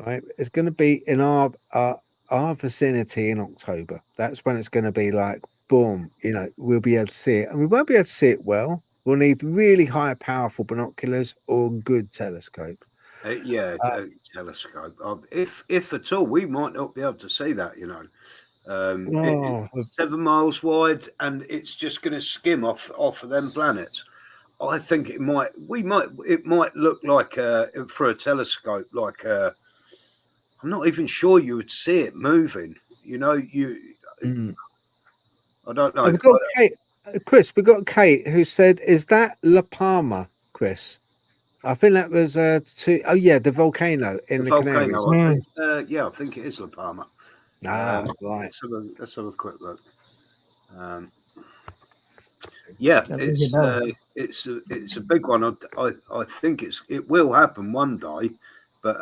right, it's going to be in our vicinity in October. That's when it's going to be like, boom, we'll be able to see it, and we won't be able to see it well. We'll need really high, powerful binoculars or good telescope. Telescope. If at all, we might not be able to see that. It's 7 miles wide, and it's just going to skim off of them planets. I think it might look like for a telescope, like I'm not even sure you would see it moving. I don't know. We've got Kate, Chris. We've got Kate who said, "Is that La Palma, Chris?" I think that was oh yeah, the volcano in the Canaries. I think it is La Palma. Right. Let's have a quick look. It's a big one. I think it will happen one day, but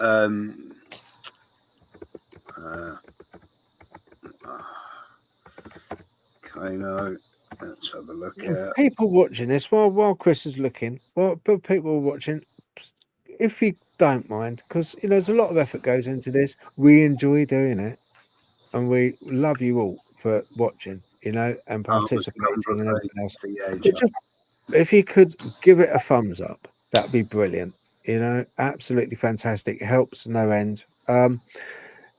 volcano. Let's have a look at people watching this while Chris is looking. Well, but people are watching. If you don't mind, because there's a lot of effort goes into this. We enjoy doing it, and we love you all for watching. And participating and everything else. If you could give it a thumbs up, that'd be brilliant. Absolutely fantastic. It helps no end.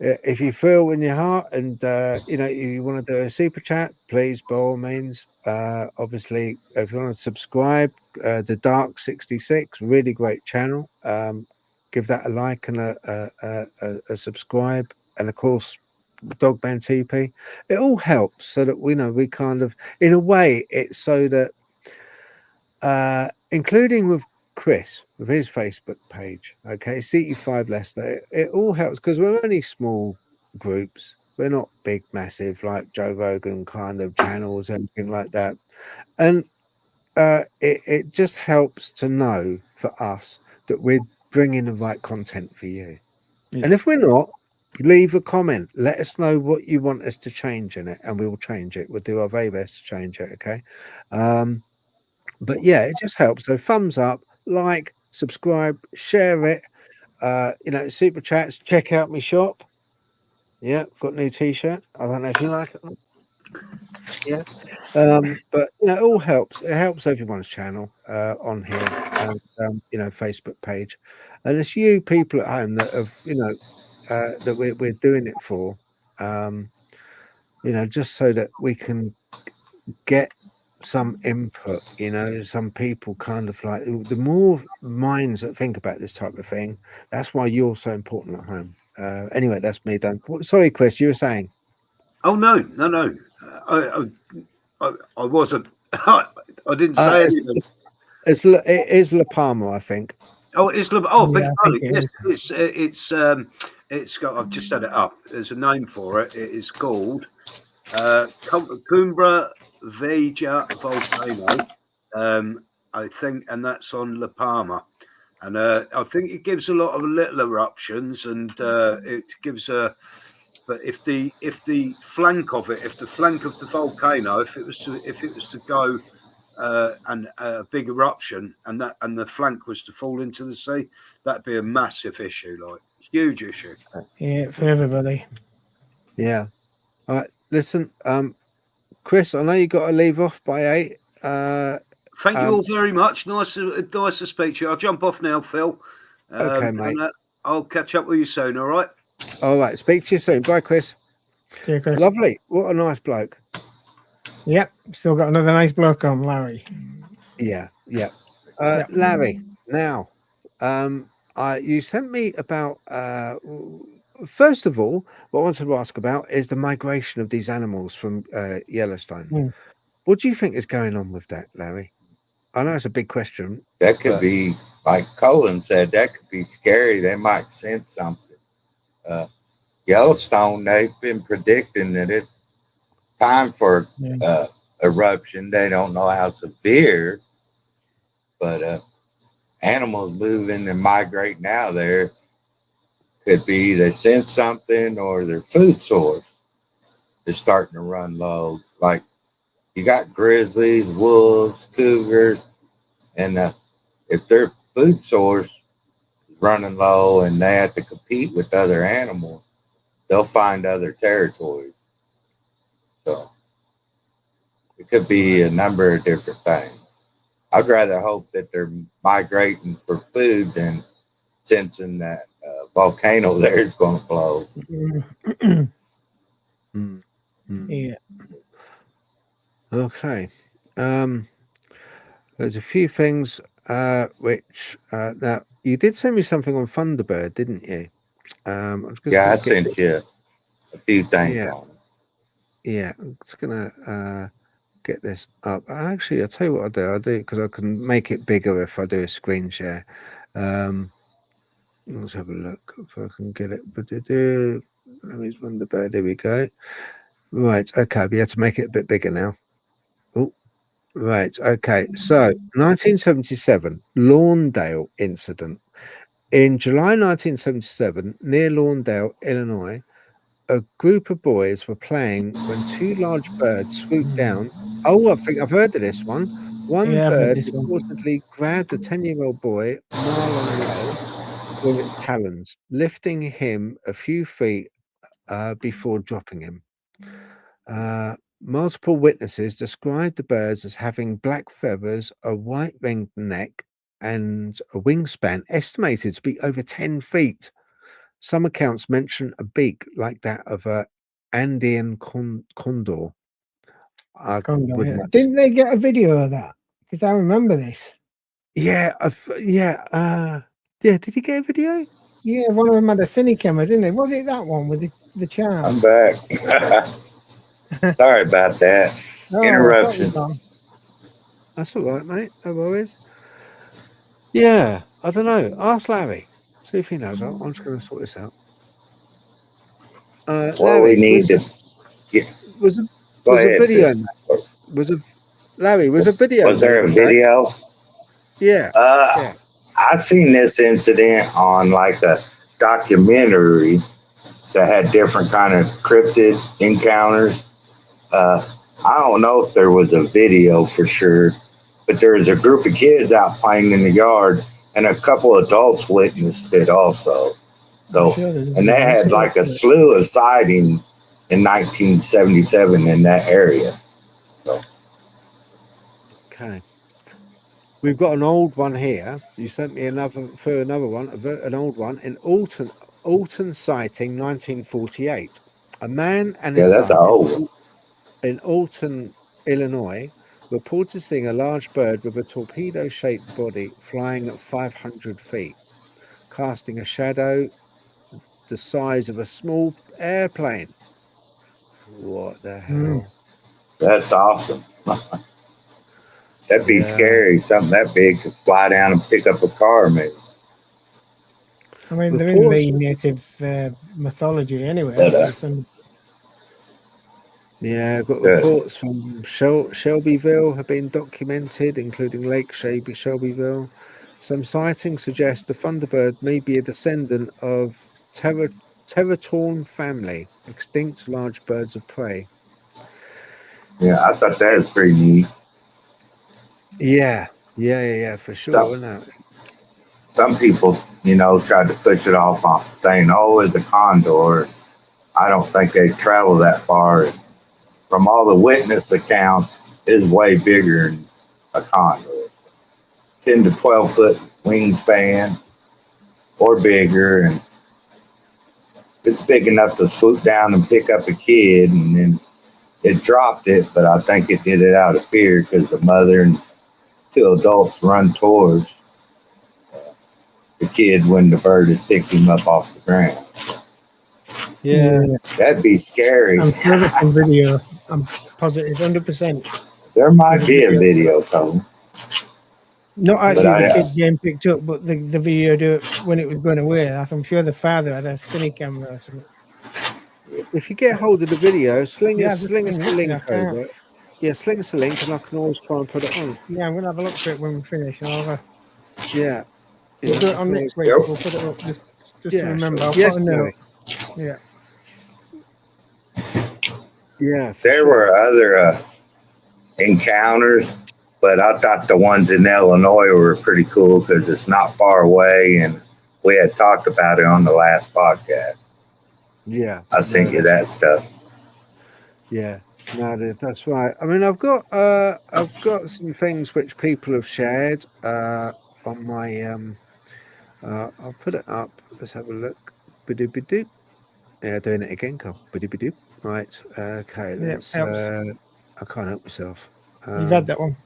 If you feel in your heart and you want to do a super chat, please, by all means. Obviously, if you want to subscribe, the Dark 66, really great channel. Give that a like and a subscribe, and of course, Dogman Teepee. It all helps so that we kind of, in a way, it's so that including with Chris with his Facebook page, okay, CE5 Leicester, it all helps because we're only small groups. We're not big, massive like Joe Rogan kind of channels, anything like that. And it just helps to know for us that we're bringing the right content for you. Yeah. And if we're not, leave a comment. Let us know what you want us to change in it, and we will change it. We'll do our very best to change it. Okay. But yeah, it just helps. So thumbs up, like, subscribe, share it. Super chats. Check out my shop. Yeah, got a new t-shirt. I don't know if you like it. Yeah. But it all helps. It helps everyone's channel on here and Facebook page. And it's you people at home that have that we're doing it for. Just so that we can get some input, some people kind of like, the more minds that think about this type of thing, that's why you're so important at home. Anyway, that's me done. Sorry, Chris, you were saying. Oh no. I wasn't. I didn't say anything. It is La Palma, I think. Oh, it's big pardon. Yes, it's It's got. I've just had it up. There's a name for it. It is called Cumbra Vega Volcano. I think, and that's on La Palma. And I think it gives a lot of little eruptions, and it gives a. But if the flank of it, if the flank of the volcano, if it was to go and a big eruption, and the flank was to fall into the sea, that'd be a massive issue, like huge issue. Yeah, for everybody. Yeah. All right. Listen, Chris, I know you got to leave off by 8. Thank you all very much. Nice to speak to you. I'll jump off now, Phil. Okay, mate. And, I'll catch up with you soon. All right. All right. Speak to you soon. Bye, Chris. See you, Chris. Lovely. What a nice bloke. Yep. Still got another nice bloke on, Larry. Yeah. Yeah. Yep. Larry, now, you sent me about. First of all, what I wanted to ask about is the migration of these animals from Yellowstone. What do you think is going on with that, Larry? I know it's a big question. That could be, like Colin said, that could be scary. They might sense something. Yellowstone, they've been predicting that it's time for eruption. They don't know how severe, but animals moving and migrating out there could be they sense something or their food source is starting to run low. Like you got grizzlies, wolves, cougars, and if their food source is running low and they have to compete with other animals, they'll find other territories. So it could be a number of different things. I'd rather hope that they're migrating for food than sensing that volcano there is going to blow. Yeah. Okay. There's a few things which now you did send me something on Thunderbird, didn't you? I sent you a few things on it. Yeah, I'm just gonna get this up. Actually, I'll tell you what I'll do because I can make it bigger if I do a screen share. Let's have a look if I can get it. Let me Thunderbird. There we go. Right. Okay. We have to make it a bit bigger now. Oh, right. Okay. So 1977 Lawndale incident. In July 1977, near Lawndale, Illinois, a group of boys were playing when two large birds swooped down. Oh, I think I've heard of this one. One bird reportedly grabbed a 10-year-old boy, Marlon Lowe, with its talons, lifting him a few feet before dropping him. Multiple witnesses described the birds as having black feathers, a white ringed neck, and a wingspan estimated to be over 10 feet. Some accounts mention a beak like that of a Andean condor. Didn't they get a video of that? Because I remember this. Yeah, did he get a video? Yeah, one of them had a cine camera, didn't they? Was it that one with the charm? I'm back. Sorry about that. Interruption. That's all right, mate. No worries. Yeah, I don't know. Ask Larry. See if he knows. I'm just going to sort this out. Larry, we need to. Was a video? Larry, was a video? Was there a video? Yeah. I've seen this incident on like a documentary that had different kind of cryptid encounters. I don't know if there was a video for sure, but there was a group of kids out playing in the yard, and a couple adults witnessed it also. So, and they had like a slew of sightings in 1977 in that area. So. Okay. We've got an old one here. You sent me another one, an old one in Alton sighting, 1948. A man and his son in Alton, Illinois, reported seeing a large bird with a torpedo-shaped body flying at 500 feet, casting a shadow the size of a small airplane. What the hell? That's awesome. That'd be scary. Something that big could fly down and pick up a car, maybe. I mean, they're in Reports- the native mythology anyway. But, aren't they? Yeah, I've got Good. reports from Shelbyville have been documented, including Lake Shelbyville. Some sightings suggest the Thunderbird may be a descendant of Territorn family, extinct large birds of prey. Yeah, I thought that was pretty neat. Yeah, for sure. No, Some people, tried to push it off on saying, "Oh, it's a condor." I don't think they travel that far. From all the witness accounts, it's way bigger than a condor. 10 to 12 foot wingspan or bigger, and it's big enough to swoop down and pick up a kid, and then it dropped it, but I think it did it out of fear because the mother and 2 adults run towards the kid when the bird had picked him up off the ground. yeah. That'd be scary. I'm sure there's some video. I'm positive, 100%. There might be a video, Tom. Not actually But the kid getting picked up, but the video do it when it was going away. I'm sure the father had a cine camera or something. If you get hold of the video, sling us just a looking, link I can't. over. Yeah, sling us a link, and I can always try and put it on. Yeah, I'm going to have a look for it when we finish. I'll have a, Yeah, we'll do it on next week. We'll put it up just to remember. I'll Yes, put a note. Gary. Yeah. Yeah. There were other encounters, but I thought the ones in Illinois were pretty cool because it's not far away, and we had talked about it on the last podcast. Yeah. I sent you that stuff. Yeah. No, that's right. I mean, I've got some things which people have shared on my I'll put it up. Let's have a look. Ba-doop-ba-doop. Yeah, doing it again, Carl. Ba-doop-ba-doop. Right. Okay. Let's. I can't help myself. You've had that one.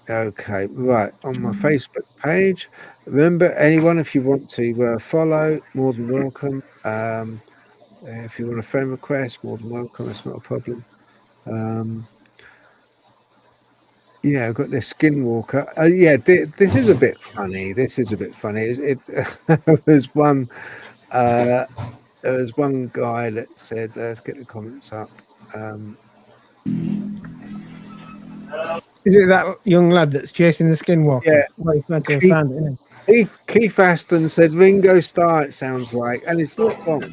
Okay, right, on my Facebook page. Remember, anyone, if you want to follow, more than welcome. If you want a friend request, more than welcome. It's not a problem. Yeah, I've got this Skinwalker. Yeah, this is a bit funny. There's one. There was one guy that said, "Let's get the comments up." Is it that young lad that's chasing the Skinwalker? Yeah. Well, he's meant to have found it, isn't he? Keith Aston said Ringo Starr, it sounds like, and it's not wrong.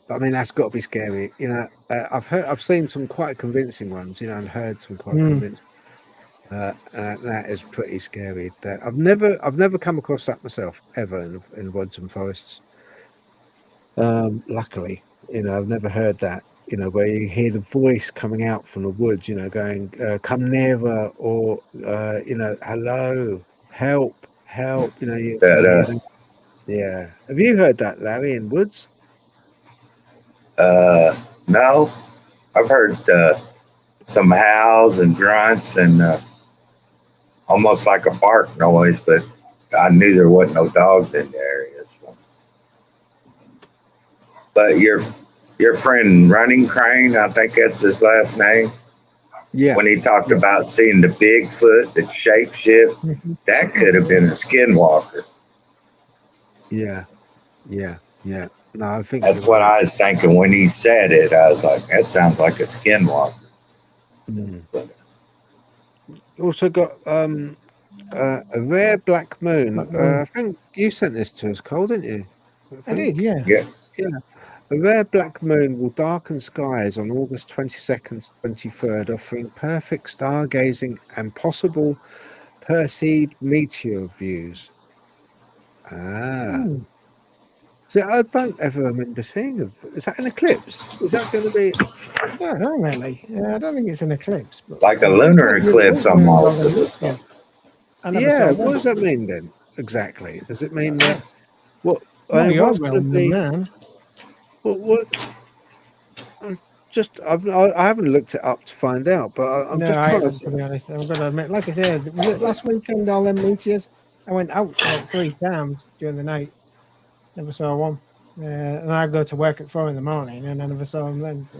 I mean, that's got to be scary. I've seen some quite convincing ones, and heard some quite convincing. That is pretty scary. That I've never come across that myself ever in woods and forests. Luckily, I've never heard that. Where you hear the voice coming out from the woods, going, "Come nearer," or "Hello, help." Yeah. Have you heard that, Larry, in woods? No, I've heard some howls and grunts and almost like a bark noise, but I knew there wasn't no dogs in the area. So. But your friend Running Crane, I think that's his last name. Yeah. When he talked about seeing the Bigfoot that shapeshift, that could have been a Skinwalker. Yeah. No, I think that's what I was thinking when he said it. I was like, that sounds like a Skinwalker. Also got a rare black moon. I think you sent this to us, Cole, didn't you? I did, yeah. A rare black moon will darken skies on August 22nd, 23rd, offering perfect stargazing and possible Perseid meteor views. So I don't ever remember seeing it. Is that an eclipse? Is that going to be? I don't know, really. I don't think it's an eclipse, but like a lunar eclipse almost. Yeah. What does that mean then? Exactly. Does it mean that? What? What's going to be? What? I haven't looked it up to find out, but I'm just trying to be honest. I've got to admit, like I said, was it last weekend all them meteors? I went out like 3 times during the night. Never saw one. And I go to work at 4 in the morning, and I never saw him then. So.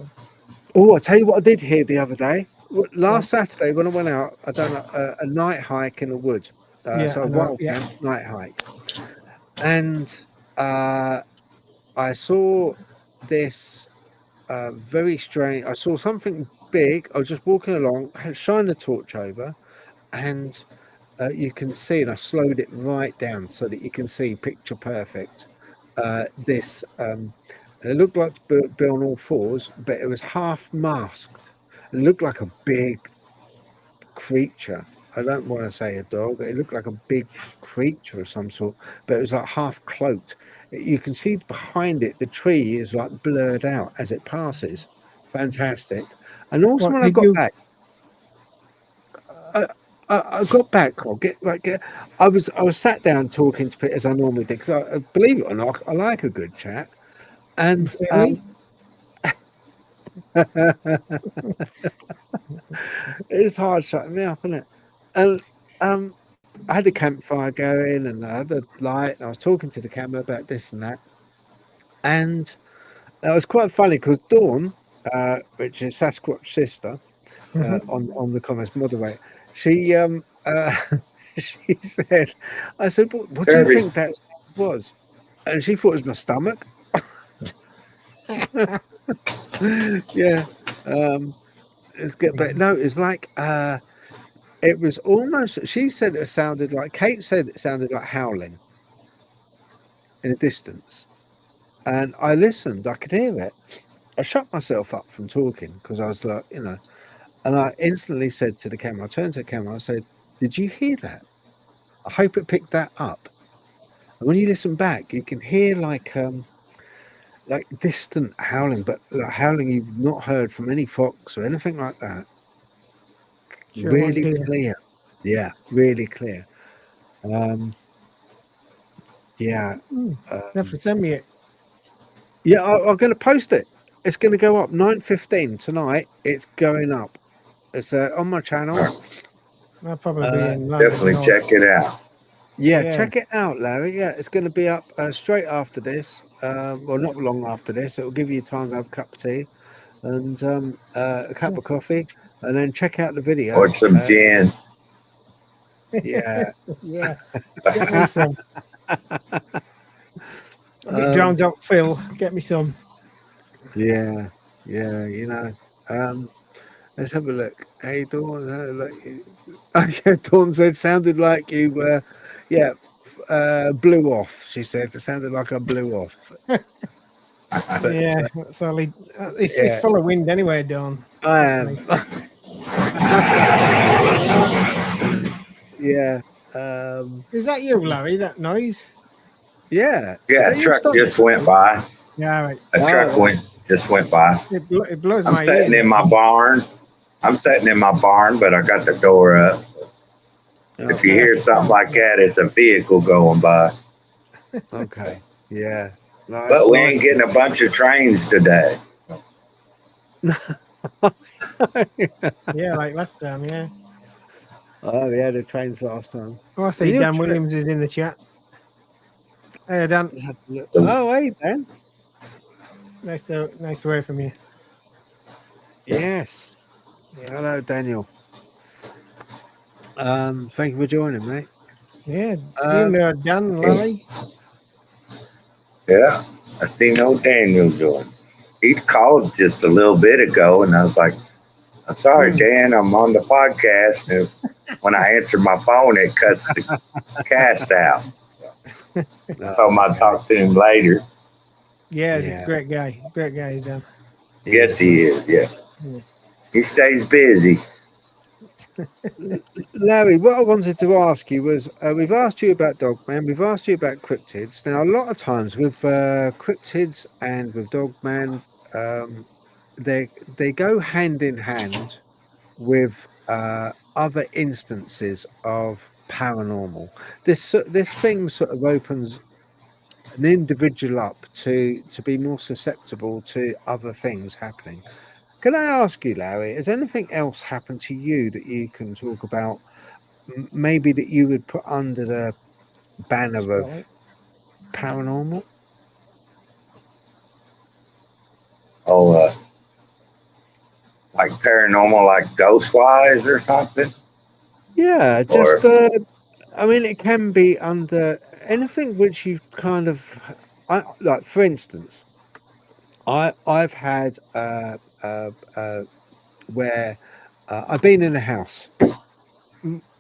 Oh, I tell you what I did hear the other day. Last Saturday when I went out, I done a night hike in the woods. Yeah, So I a know, wild yeah. camp night hike, and I saw this very strange. I saw something big. I was just walking along, shined the torch over, and you can see, and I slowed it right down so that you can see picture perfect. This it looked like be on all fours, but it was half masked. It looked like a big creature. I don't want to say a dog. It looked like a big creature of some sort, but it was like half cloaked. You can see behind it, the tree is like blurred out as it passes. Fantastic. And also What when I did got you? back, I got back. I was sat down talking to Pete as I normally do because I believe it or not, I like a good chat. And Really? it's hard shutting me up, isn't it? And I had the campfire going and I had the light and I was talking to the camera about this and that. And it was quite funny because Dawn, which is Sasquatch's sister, on the comments moderator, she she said, I said, what do you Kirby. think that sound was? And she thought it was my stomach. Yeah. It's good, but no, it's like it was almost, she said it sounded like, Kate said it sounded like howling in the distance. And I listened, I could hear it. I shut myself up from talking because I was like, and I instantly said to the camera, I turned to the camera, I said, did you hear that? I hope it picked that up. And when you listen back, you can hear like distant howling, but like howling you've not heard from any fox or anything like that. Sure, one Really dear. clear. Yeah, really clear. Yeah. Definitely send me it. Yeah, I'm going to post it. It's going to go up 9:15 tonight. It's going up. It's on my channel. I'll probably be in London. Definitely check it out. Yeah, Yeah. check it out, Larry. Yeah, it's going to be up straight after this. Well, not long after this. It will give you time to have a cup of tea and a cup of coffee, and then check out the video. Or some gin. Yeah. Yeah. Get me some. A bit drowned out, Phil. Get me some. Yeah. Yeah. Let's have a look. Hey, Dawn. Oh, yeah, Dawn said sounded like you were, blew off. She said it sounded like I blew off. But Yeah, that's all he. It's yeah, full of wind anyway, Dawn. I am. Yeah. Is that you, Larry? That noise? Yeah. Is Yeah, that a your truck stomach? just went by. Yeah, right. A truck just went by. It blows I'm my sitting ears. in my barn. But I got the door up. If you Okay. hear something like that, it's a vehicle going by. Okay. Yeah. No, it's But we nice. ain't getting a bunch of trains today. Yeah, like last time. Yeah. Oh, yeah, the trains last time. Oh, I see. Your Dan Williams is in the chat. Hey, Dan. Oh, hey, Ben. Nice to hear from you. Yes. Hello, Daniel. Thank you for joining, mate. Yeah. Do you know Dan, Larry? Yeah, I see no Daniel doing. He called just a little bit ago, and I was like, I'm sorry, Dan, I'm on the podcast. And when I answer my phone, it cuts the cast out. I told him I'd talk to him later. Yeah, he's a great guy. Great guy, Dan. Yes, he is. Yeah. He stays busy. Larry, what I wanted to ask you was, we've asked you about Dogman, we've asked you about cryptids. Now, a lot of times with cryptids and with Dogman, they go hand in hand with other instances of paranormal. This thing sort of opens an individual up to be more susceptible to other things happening. Can I ask you, Larry, has anything else happened to you that you can talk about? Maybe that you would put under the banner of paranormal? like paranormal, like ghost wise or something? Yeah, Or just I mean, it can be under anything which you've kind of, like. For instance, I've had where I've been in a house.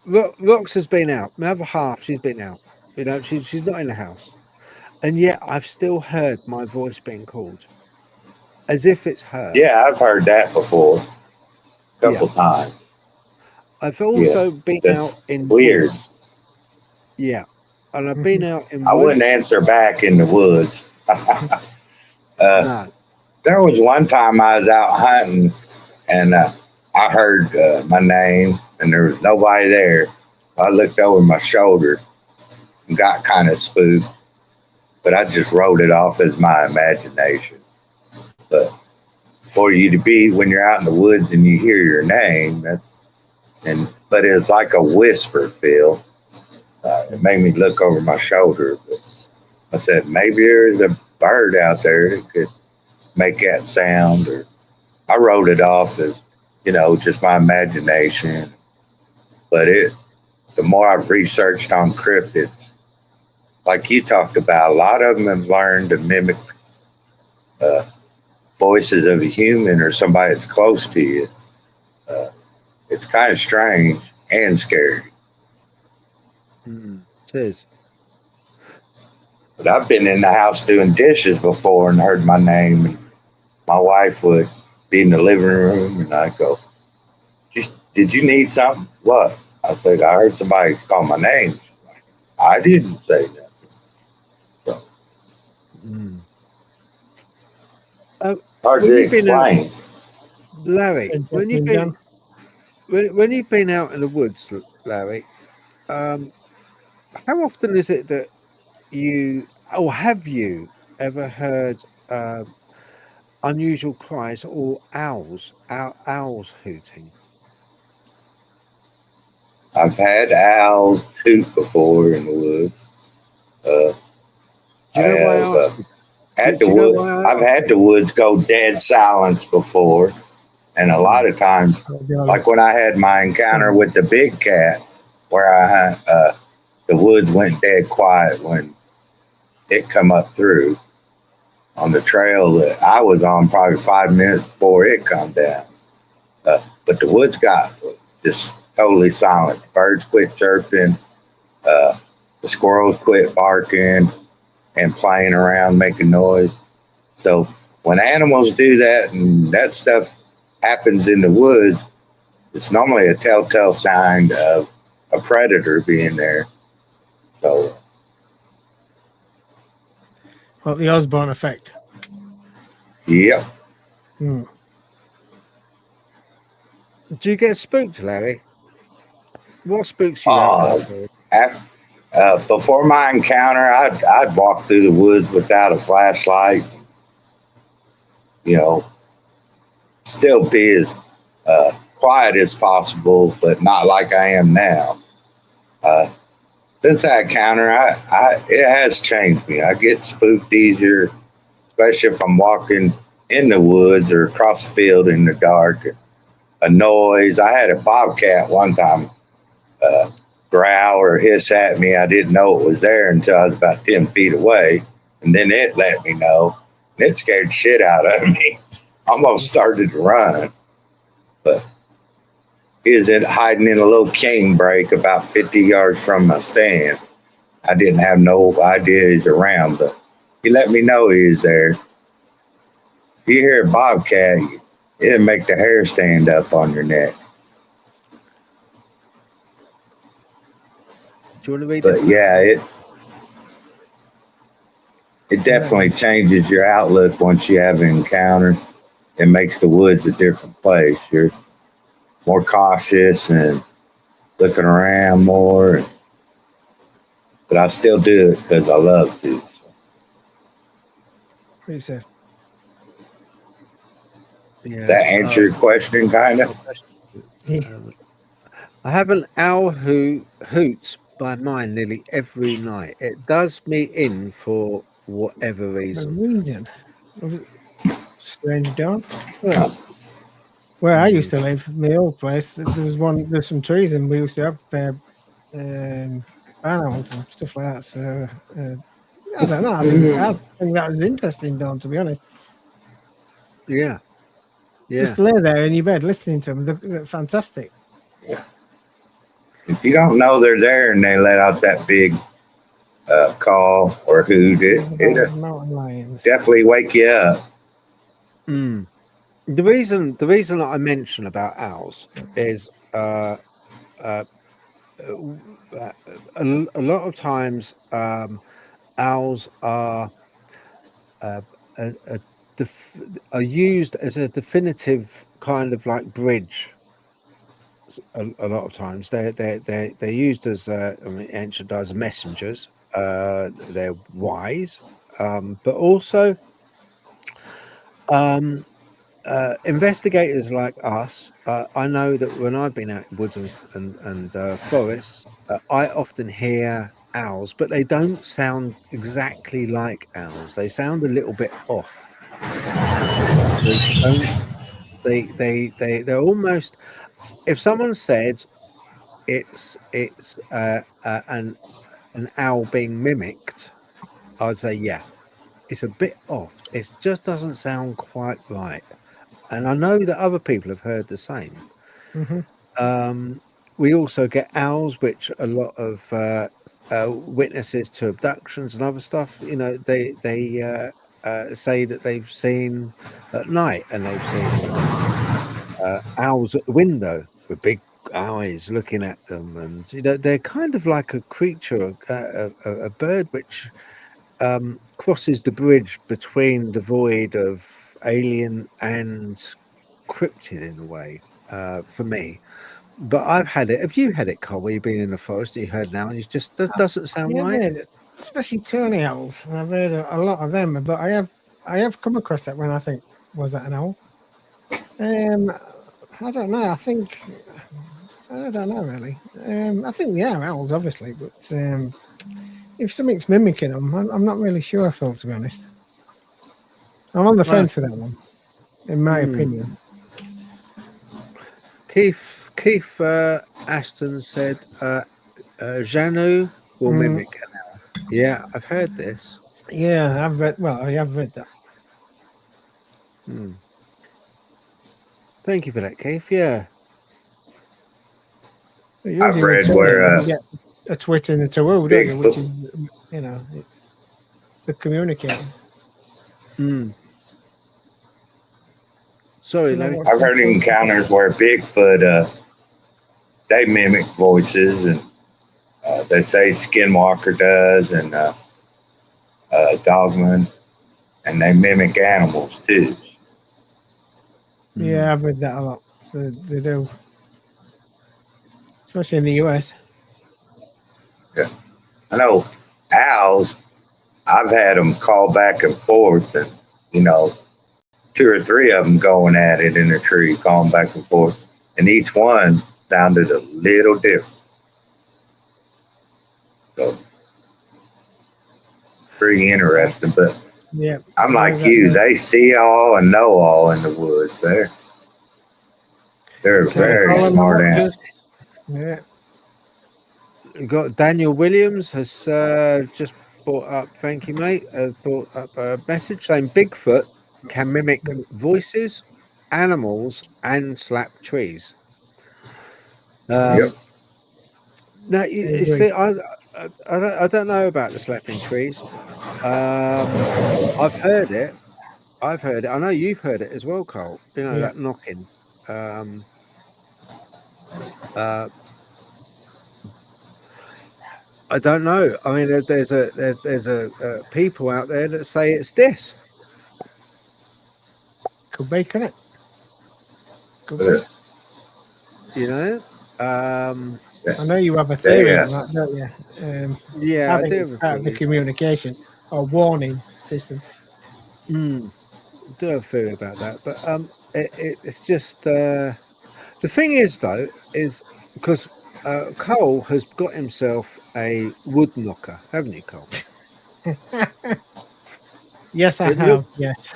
Rox has been out. My other half, she's been out. You know, she's not in the house, and yet I've still heard my voice being called, as if it's her. yeah, I've heard that before a Yeah. couple times. I've Yeah, also been out that's in weird. woods. Yeah, and I've been out in I wouldn't woods. answer back in the woods. No. There was one time I was out hunting and I heard my name and there was nobody there. I looked over my shoulder and got kind of spooked, but I just wrote it off as my imagination. But for you to be when you're out in the woods and you hear your name, but it was like a whisper, Phil. It made me look over my shoulder. But I said, maybe there's a bird out there that could make that sound. Or I wrote it off as, just my imagination. But the more I've researched on cryptids, like you talked about, a lot of them have learned to mimic uh, voices of a human or somebody that's close to you. It's kind of strange and scary. It is. But I've been in the house doing dishes before and heard my name. And my wife would be in the living room and I'd go, did you need something? What? I said, I heard somebody call my name. I didn't say that. So, hard When to you've been out, explain. Larry, when you've been when you've been out in the woods, Larry, how often is it that you, or have you ever heard unusual cries or owls hooting? I've had owls hoot before in the woods. Do you know why I asked you? Had Do the you know wood. why I I've asked had the woods go dead silence before, and a lot of times, like when I had my encounter with the big cat, where the woods went dead quiet when it come up through on the trail that I was on, probably 5 minutes before it come down. But the woods got just totally silent. Birds quit chirping. The squirrels quit barking and playing around, making noise. So when animals do that and that stuff happens in the woods, it's normally a telltale sign of a predator being there. So, Well, the Osborne effect. yep. Do you get spooked, Larry? What spooks you out there? Before my encounter, I'd walk through the woods without a flashlight. Still be as quiet as possible, but not like I am now. Since that encounter, it has changed me. I get spooked easier, especially if I'm walking in the woods or across the field in the dark. A noise. I had a bobcat one time growl or hiss at me. I didn't know it was there until I was about 10 feet away. And then it let me know. And it scared the shit out of me. Almost started to run. But he was hiding in a little cane break about 50 yards from my stand. I didn't have no idea he's around, but he let me know he was there. If you hear a bobcat, it'll make the hair stand up on your neck. Do you want to read But it? yeah, it definitely changes your outlook once you have an encounter. It makes the woods a different place. You're more cautious and looking around more. But I still do it because I love to. Pretty safe. Yeah. That answer your question, kind of? I have an owl who hoots by mine nearly every night. It does me in for whatever reason. Strange, Don. Well, Where I used to live, my old place, there's some trees, and we used to have barn owls and stuff like that. So I don't know. I think that was interesting, Don. To be honest, Yeah. just lay there in your bed listening to them. They're fantastic. If you don't know they're there and they let out that big call or hoot, it'll Mountain lions definitely wake you up. The reason that I mention about owls is a lot of times owls are used as a definitive kind of like bridge. A lot of times they're used as ancient as messengers. They're wise, but also investigators like us. I know that when I've been out in woods and forests, I often hear owls, but they don't sound exactly like owls. They sound a little bit off. They don't. They're almost. If someone said it's an owl being mimicked, I'd say yeah, it's a bit off. It just doesn't sound quite right. And I know that other people have heard the same. We also get owls, which a lot of witnesses to abductions and other stuff, you know, they say that they've seen at night, and they've seen owls at the window with big eyes looking at them, and you know they're kind of like a creature, a bird which crosses the bridge between the void of alien and cryptid in a way, for me. But I've had it. Have you had it, Cole? Where you've been in the forest, and you heard now, and it just doesn't sound right. Especially tony owls. I've heard a lot of them, but I have come across that when I think, was that an owl? I don't know. I don't know really. I think they are owls, obviously, but if something's mimicking them, I'm not really sure, Phil, to be honest. I'm on the fence with that one, in my opinion. Keith Ashton said Janu will mimic an owl. Yeah, I've heard this. Yeah, I have read that. Thank you for that, Keith. Yeah. I've read where you get a twit and a two, don't you? Which is, you know, the communicating. Sorry, I've heard encounters where Bigfoot they mimic voices, and they say Skinwalker does, and Dogman, and they mimic animals too. Yeah, I've read that a lot. They do, especially in the US. Yeah, I know owls. I've had them call back and forth, and you know, 2 or 3 of them going at it in a tree, calling back and forth, and each one sounded a little different. So pretty interesting, but yeah, I'm like you. They see all and know all in the woods. They're very smart animals. Yeah. You got Daniel Williams has just brought up. Thank you, mate. Brought up a message saying Bigfoot can mimic voices, animals, and slap trees. Yep. Now, you see, I don't know about the slapping trees. I've heard it. I know you've heard it as well, Cole. You know, that knocking. I don't know. I mean, there's a people out there that say it's this. Could be, couldn't it? Could be. You know. I know you have a theory on that, don't you? Yeah, I think it's part of the communication or warning system. Do have a theory about that, but it's just the thing is though is because Cole has got himself a wood knocker, haven't you, Cole? Yes, I have. Yes.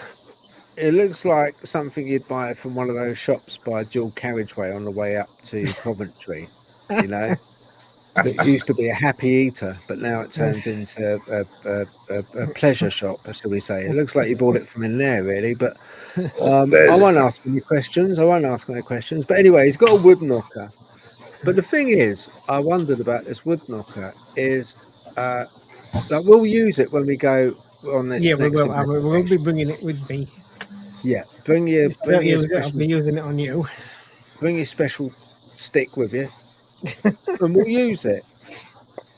It looks like something you'd buy from one of those shops by dual carriageway on the way up to Coventry. You know, that used to be a happy eater, but now it turns into a pleasure shop, shall we say? It looks like you bought it from in there, really. But I won't ask any questions. But anyway, he's got a wood knocker. But the thing is, I wondered about this wood knocker is, like, we'll use it when we go on this Yeah, we next will. We'll be investigation. bringing it with me. Yeah, bring your If I don't use it, I'll special be using it on you. stick with you, and we'll use it.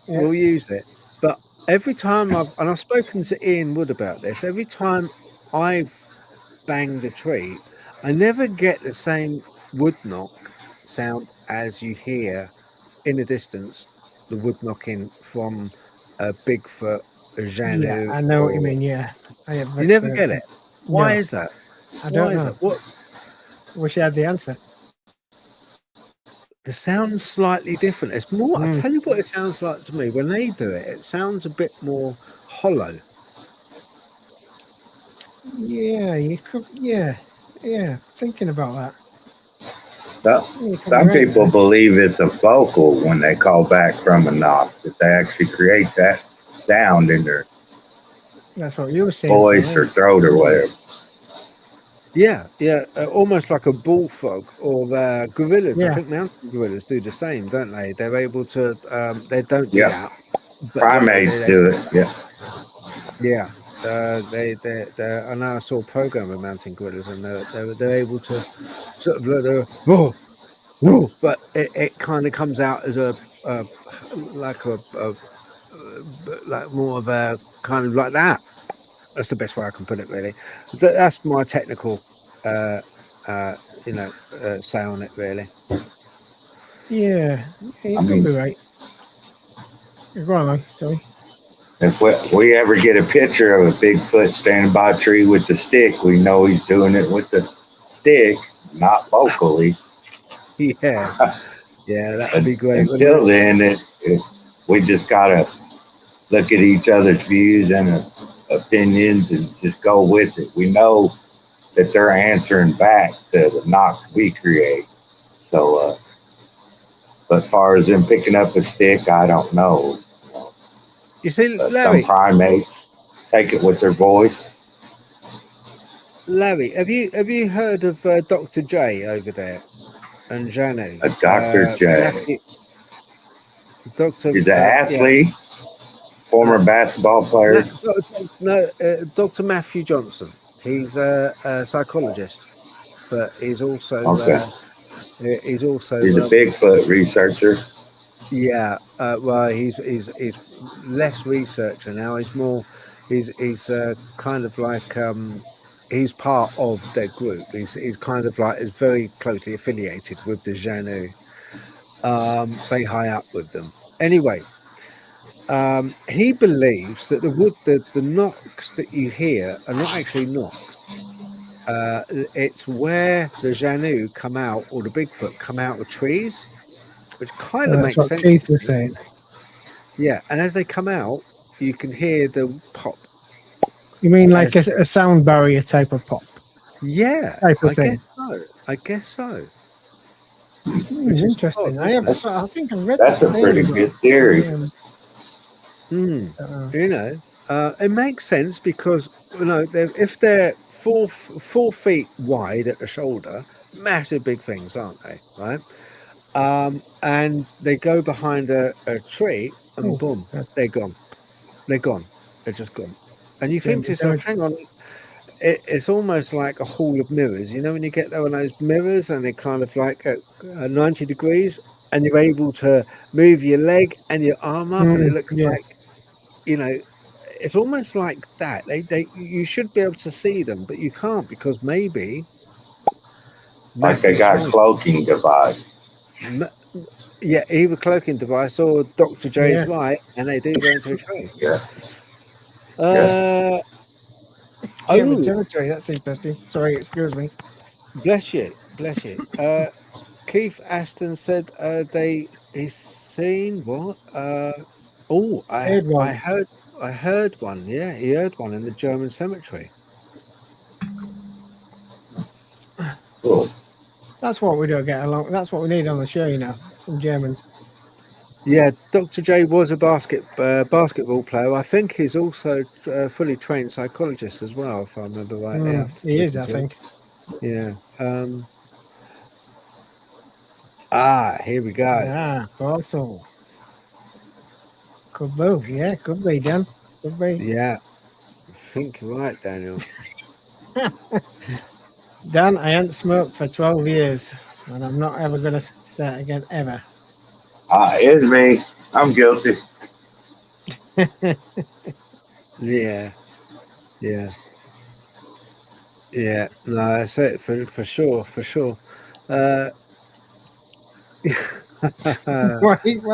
Yeah. We'll use it. But every time I've spoken to Ian Wood about this, every time I've banged a tree, I never get the same wood knock sound as you hear in the distance, the wood knocking from a Bigfoot, a Yeah, Janu, I know what you or mean. Yeah, I have you never get experienced it. Why No, is that? I Why don't is know. that? What Wish I had the answer. the sound's slightly different. It's more. I tell you what, it sounds like to me when they do it. It sounds a bit more hollow. Yeah, you could. Yeah. Thinking about that. Some people believe it's a vocal when they call back from a knock, that they actually create that sound in their That's what you were saying. voice or throat or whatever. Yeah, almost like a bullfrog or the gorillas. I Yeah. think mountain gorillas do the same, don't they? They're able to. They don't do Yep. that. But Primates do it. Yeah. Yeah. I know I saw a program of mountain gorillas, and they're able to sort of whoa, whoa, but it kind of comes out as like like more of a kind of like that. That's the best way I can put it, really. That's my technical say on it, really. Yeah, you could be right. Go on, man. Sorry. If we ever get a picture of a Bigfoot standing by a tree with the stick, we know he's doing it with the stick, not vocally. Yeah, that would be great. Until then, we just gotta look at each other's views and opinions and just go with it. We know that they're answering back to the knocks we create. So, but as far as them picking up a stick, I don't know. You see, But Larry, some primates take it with their voice. Larry, have you heard of Dr. J over there and Janu? Dr. J. He's an athlete, former basketball player. Dr. Matthew Johnson. He's a psychologist, but he's also he's a Bigfoot researcher. Yeah, well, he's less researcher now. He's more he's kind of like he's part of their group. He's kind of like is very closely affiliated with the Janu, very high up with them. Anyway, he believes that the knocks that you hear are not actually knocks. It's where the Janu come out, or the Bigfoot come out of trees, which kind of That's makes what sense. Keith was saying. Yeah, and as they come out, you can hear the pop. You mean like a sound barrier type of pop? Yeah, type of I thing. guess so. I guess so. Which is interesting. I think I've read that's that. That's a pretty good theory. It makes sense because if they're 4 feet wide at the shoulder, massive big things, aren't they? Right. And they go behind a tree, and boom, they're gone. They're gone. They're just gone. And you think to yourself, hang on, it's almost like a hall of mirrors. You know, when you get there on those mirrors and they're kind of like at 90 degrees, and you're able to move your leg and your arm up, and it looks like, it's almost like that. You should be able to see them, but you can't because maybe like they got a cloaking device. Yeah, either cloaking device or Dr. J's right, and they do go into a tree. territory. That's interesting. Sorry, excuse me. Bless you. Keith Aston said he's seen what? I heard one. Yeah, he heard one in the German cemetery. Cool. That's what we don't get along. That's what we need on the show, some Germans. Yeah, Dr. J was a basketball player. I think he's also a fully trained psychologist as well, if I remember rightly. After He is, speaking I to him. think. Yeah. Here we go. Portal. Could be, yeah, could be, Dan. Could be. Yeah, I think you're right, Daniel. Dan, I haven't smoked for 12 years, and I'm not ever going to start again, ever. It's me. I'm guilty. Yeah, yeah, yeah. No, that's it for sure, for sure. Why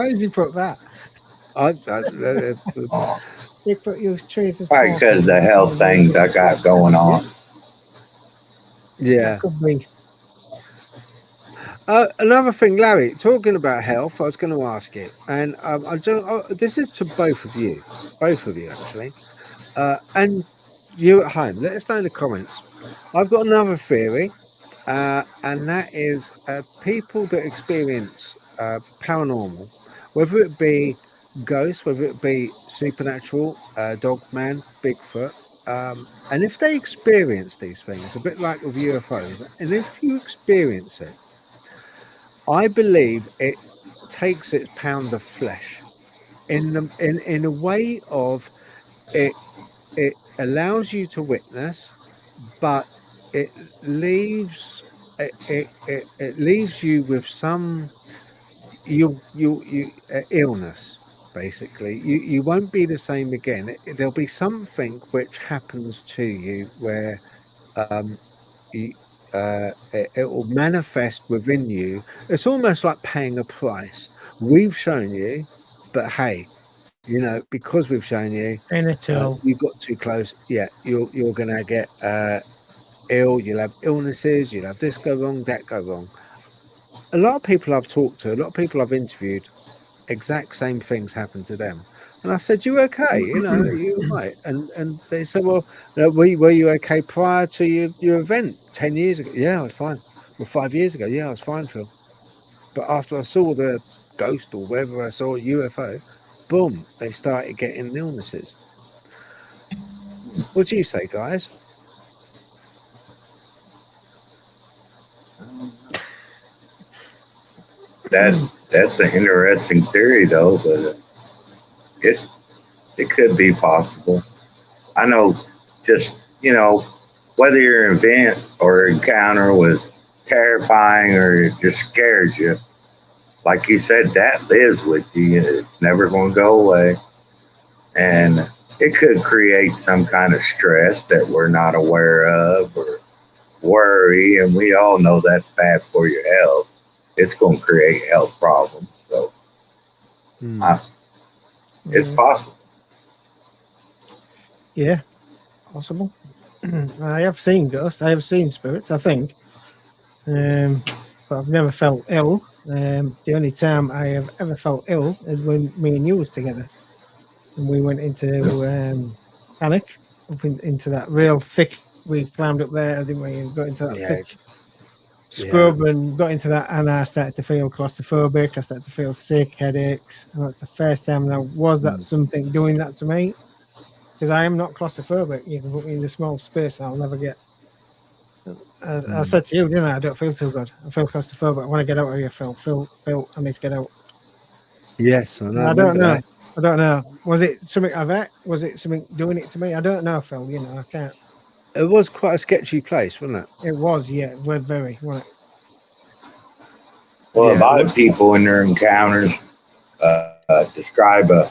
has he put that? He put you trees as Probably because the health things I got going on. Yeah. That could be. Another thing, Larry, talking about health, I was going to ask you, and this is to both of you actually, and you at home. Let us know in the comments. I've got another theory, and that is people that experience paranormal, whether it be ghosts, whether it be supernatural, Dogman, Bigfoot, and if they experience these things, a bit like with UFOs, and if you experience it, I believe it takes its pound of flesh in a way of it. It allows you to witness, but it leaves it leaves you with some you illness. Basically, you won't be the same again. There'll be something which happens to you where you, it will manifest within you. It's almost like paying a price. We've shown you, but hey, because we've shown you, In a tool. you got too close. Yeah, you're gonna get ill. You'll have illnesses. You'll have this go wrong, that go wrong. A lot of people I've talked to, a lot of people I've interviewed, exact same things happen to them. And I said, "You okay? You right?" And they said, "Well, were you okay prior to your event 10 years ago?" Yeah, I was fine. Well, 5 years ago, yeah, I was fine, Phil. But after I saw the ghost or whether I saw a UFO, boom, they started getting illnesses. What do you say, guys? That's an interesting theory, though, but it could be possible. I know, just whether your event or encounter was terrifying or it just scared you, like you said, that lives with you. It's never going to go away, and it could create some kind of stress that we're not aware of or worry, and we all know that's bad for your health. It's going to create health problems. So it's possible. Yeah, possible. I have seen ghosts. I have seen spirits, I think. But I've never felt ill. The only time I have ever felt ill is when me and you was together. And we went into panic, into that real thick. We climbed up there, didn't we? And got into that thick scrub and got into that. And I started to feel claustrophobic. I started to feel sick, headaches. And that's the first time there was that something doing that to me. Because I am not claustrophobic. You can put me in a small space and I'll never get. I said to you, didn't I? I don't feel too good. I feel claustrophobic. I want to get out of here, Phil. Phil, I need to get out. Yes, I know. I don't know. I don't know. Was it something I've had? Was it something doing it to me? I don't know, Phil. I can't. It was quite a sketchy place, wasn't it? It was, yeah. It was very, wasn't it? Well, a lot of people in their encounters describe a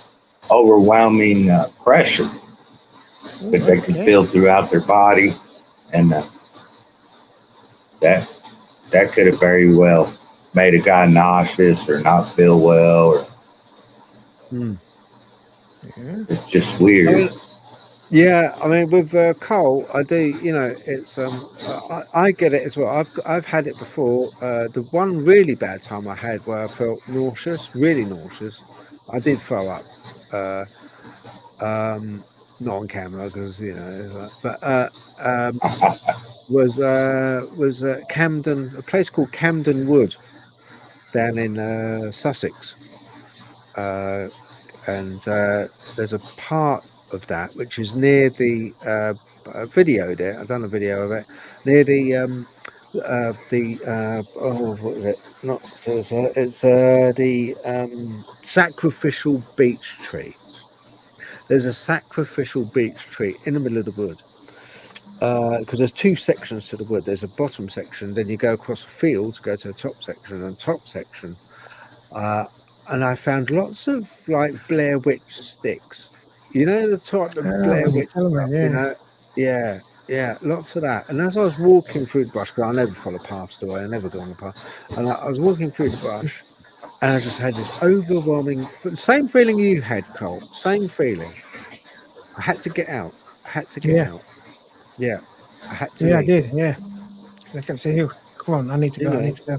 overwhelming pressure that they can feel throughout their body, and that could have very well made a guy nauseous or not feel well, or it's just weird. I mean, with Cole, I do. It's I get it as well. I've had it before. The one really bad time I had where I felt nauseous, really nauseous. I did throw up. not on camera because but was Camden, a place called Camden Wood down in Sussex, and there's a part of that which is near the video there. I've done a video of it near what is it? Not it's the sacrificial beech tree. There's a sacrificial beech tree in the middle of the wood. Because there's two sections to the wood. There's a bottom section, then you go across a field to go to the top section, and top section. And I found lots of like Blair Witch sticks. You know the type of Blair Witch stuff, yeah, lots of that. And as I was walking through the brush, because I never follow paths, do I? I never go on the path. And I was walking through the brush, and I just had this overwhelming, same feeling you had, Cole. Same feeling. I had to get out. I had to get out. Yeah, I had to. Yeah, leave. I did. Yeah, I kept saying, "You come on, I need to go. I need to go."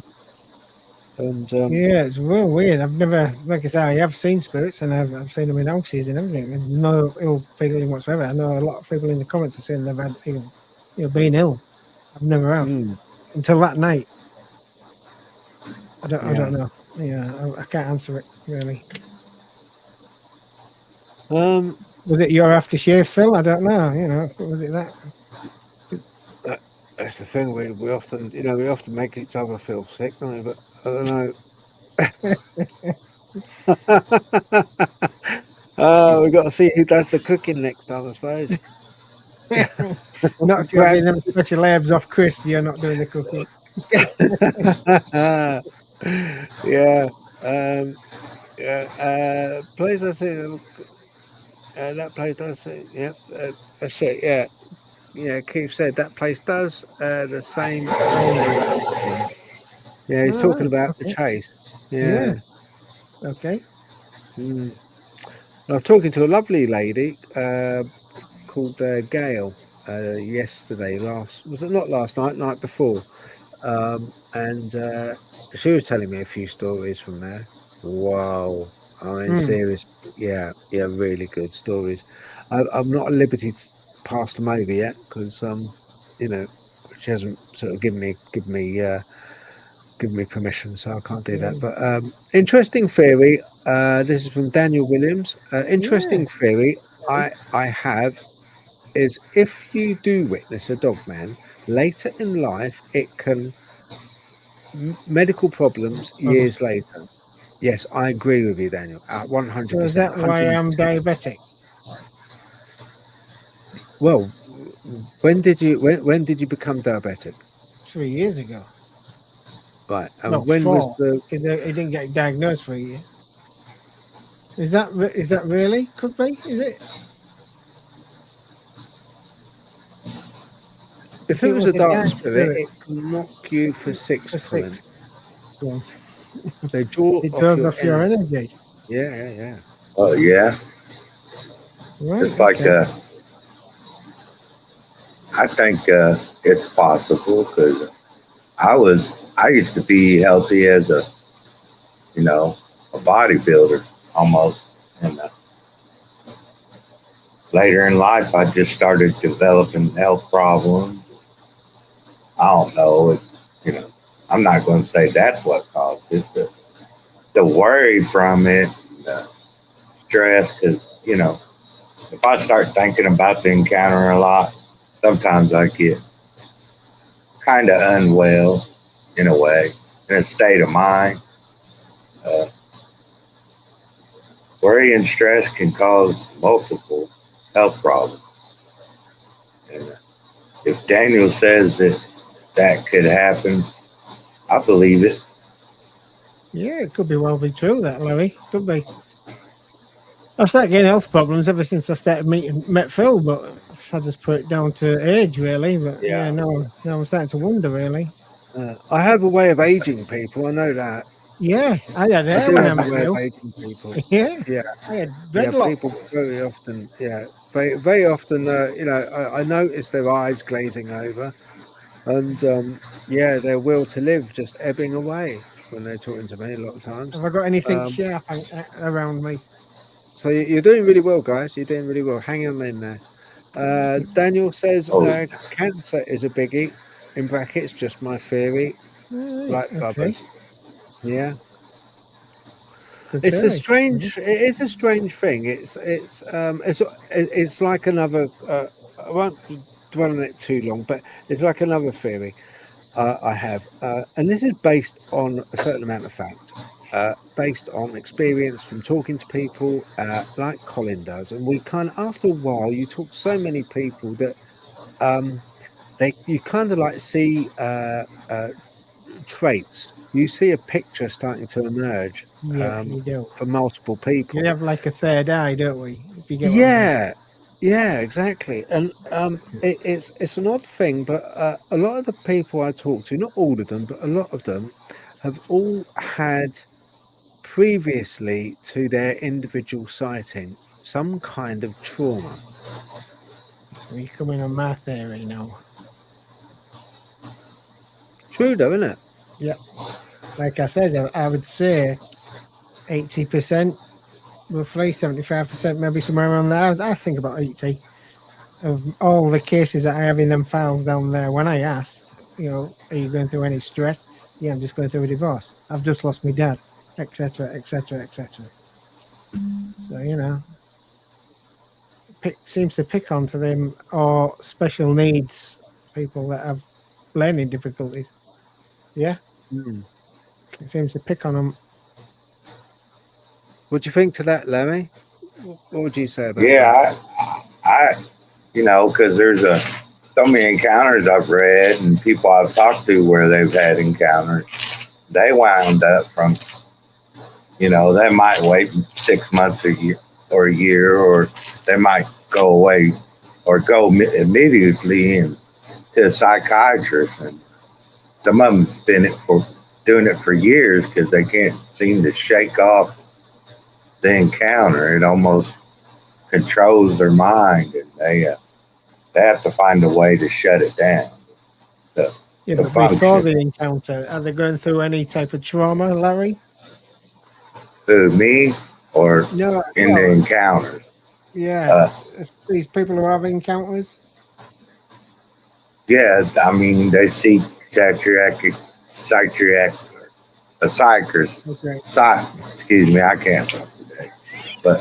And yeah, it's real weird. I've never, like I say, I have seen spirits and I've seen them in houses and everything. There's no ill feeling whatsoever. I know a lot of people in the comments are saying they've had been ill. I've never have until that night. I don't know. Yeah, I can't answer it really. Was it your aftershave, Phil? I don't know. Was it that? That's the thing. We often, we often make each other feel sick, don't we? But I don't know. We got to see who does the cooking next time, I suppose. Not if you're having them special herbs off Chris. You're not doing the cooking. Yeah. Place I see. That place does. Yep. That's it. Yeah. Yeah. Keith said that place does the same. Yeah, he's talking about the chase. Yeah. Okay. I was talking to a lovely lady called Gail yesterday. Was it not last night? Night before. And she was telling me a few stories from there. Wow. I mean, serious. Yeah, really good stories. I'm not at liberty to pass them over yet because she hasn't sort of given me permission, so I can't do that. But interesting theory. This is from Daniel Williams. Interesting theory I have is if you do witness a dogman later in life, it can medical problems years later. Yes, I agree with you, Daniel. 100%. So is that why I'm diabetic? Well, when did you become diabetic? 3 years ago. Right. And no, when 4. was the? He didn't get diagnosed for a year. Is that really? Could be. Is it? If it was a dark spirit, it can knock you for 6 points. Yeah. They draw it draws off your energy. Yeah. Oh yeah. Right, it's like I think it's possible because I used to be healthy as a bodybuilder almost, and later in life I just started developing health problems. I don't know. I'm not going to say that's what caused it, but the worry from it, stress, because if I start thinking about the encounter a lot, sometimes I get kind of unwell in a way, in a state of mind. Worry and stress can cause multiple health problems. And if Daniel says that could happen, I believe it. Yeah, it could well be true, that, Larry. Could be. I've started getting health problems ever since I started met Phil, but I just put it down to age, really. But now I'm starting to wonder, really. I have a way of aging people. I know that. Yeah, I had hair when I met you. Aging people. Yeah. Yeah. I had dreadlocks. People very often. Yeah. Very, very often. I notice their eyes glazing over, and their will to live just ebbing away when they're talking to me a lot of times. Have I got anything sharp around me? So you're doing really well, guys. You're doing really well. Hang on in there. Daniel says Oh. cancer is a biggie. In brackets, just my theory. Like Okay. others. Yeah. Good It's a theory. strange. It is a strange thing. It's like another. I won't dwell on it too long, but it's like another theory I have, and this is based on a certain amount of fact, based on experience from talking to people, like Colin does, and we kind of after a while you talk to so many people that you kind of like see traits. You see a picture starting to emerge Yeah, you do. for multiple people. We have like a third eye, don't we? If you get what I mean. Yeah, exactly. And it's an odd thing, but a lot of the people I talk to, not all of them, but a lot of them have all had previously to their individual sighting some kind of trauma. So you come in on my theory now. True though, isn't it? Yeah. Like I said, I would say 80%, roughly 75%, maybe somewhere around there. I think about 80 of all the cases that I have in them files down there. When I asked, are you going through any stress? Yeah, I'm just going through a divorce. I've just lost my dad, etc., etc., etc. So seems to pick onto them or special needs people that have learning difficulties. Yeah, it seems to pick on them. What do you think to that, Larry? What would you say about that? Yeah, I because there's so many encounters I've read and people I've talked to where they've had encounters. They wound up from, they might wait 6 months a year, or they might go away or go immediately to a psychiatrist. And some of them's been doing it for years because they can't seem to shake off the encounter. It almost controls their mind, and they have to find a way to shut it down. But before the encounter, are they going through any type of trauma, Larry? Who, me, or the encounter? Yeah, these people who have encounters. Yeah, I mean they seek excuse me, I can't talk today. But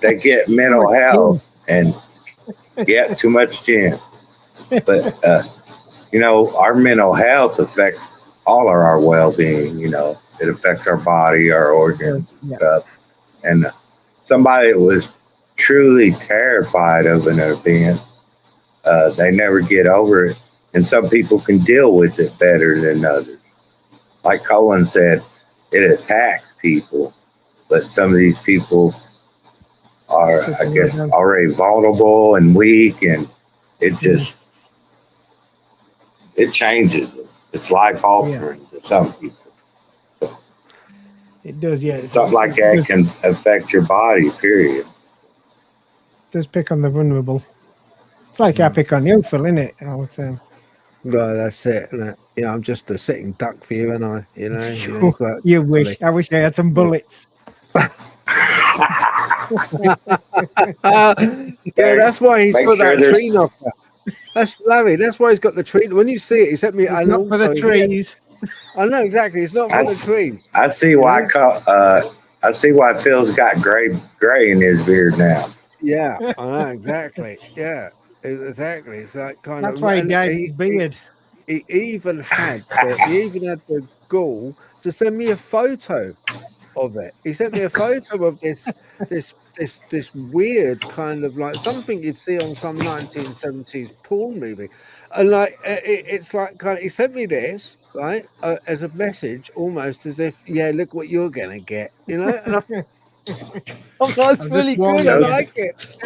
they get mental health and get too much gin. But our mental health affects all of our well-being. It affects our body, our organs, and stuff. And somebody that was truly terrified of an event, they never get over it. And some people can deal with it better than others. Like Colin said, it attacks people, but some of these people are, I guess, already vulnerable and weak, and it changes them. It's life altering to some people. It does, yeah. Something like that can affect your body, period. It does pick on the vulnerable. It's like I pick on you, Phil, isn't it? I would say. No, that's it. I'm just a sitting duck for you, and I, it's like, you wish. I wish I had some bullets. That's why he's got that tree knocker. That's Larry. That's why he's got the tree. When you see it, he sent me. It's not for the trees. I know exactly. It's not for the trees. I see why. I see why Phil's got gray in his beard now. Yeah, I know exactly. Yeah, exactly. It's like kind of. That's why he dyed his beard. He even had the gall to send me a photo of it. He sent me a photo of this weird kind of like something you'd see on some 1970s porn movie, and like it's like kind of, he sent me this right as a message, almost as if, yeah, look what you're gonna get, and that's really good. I like it.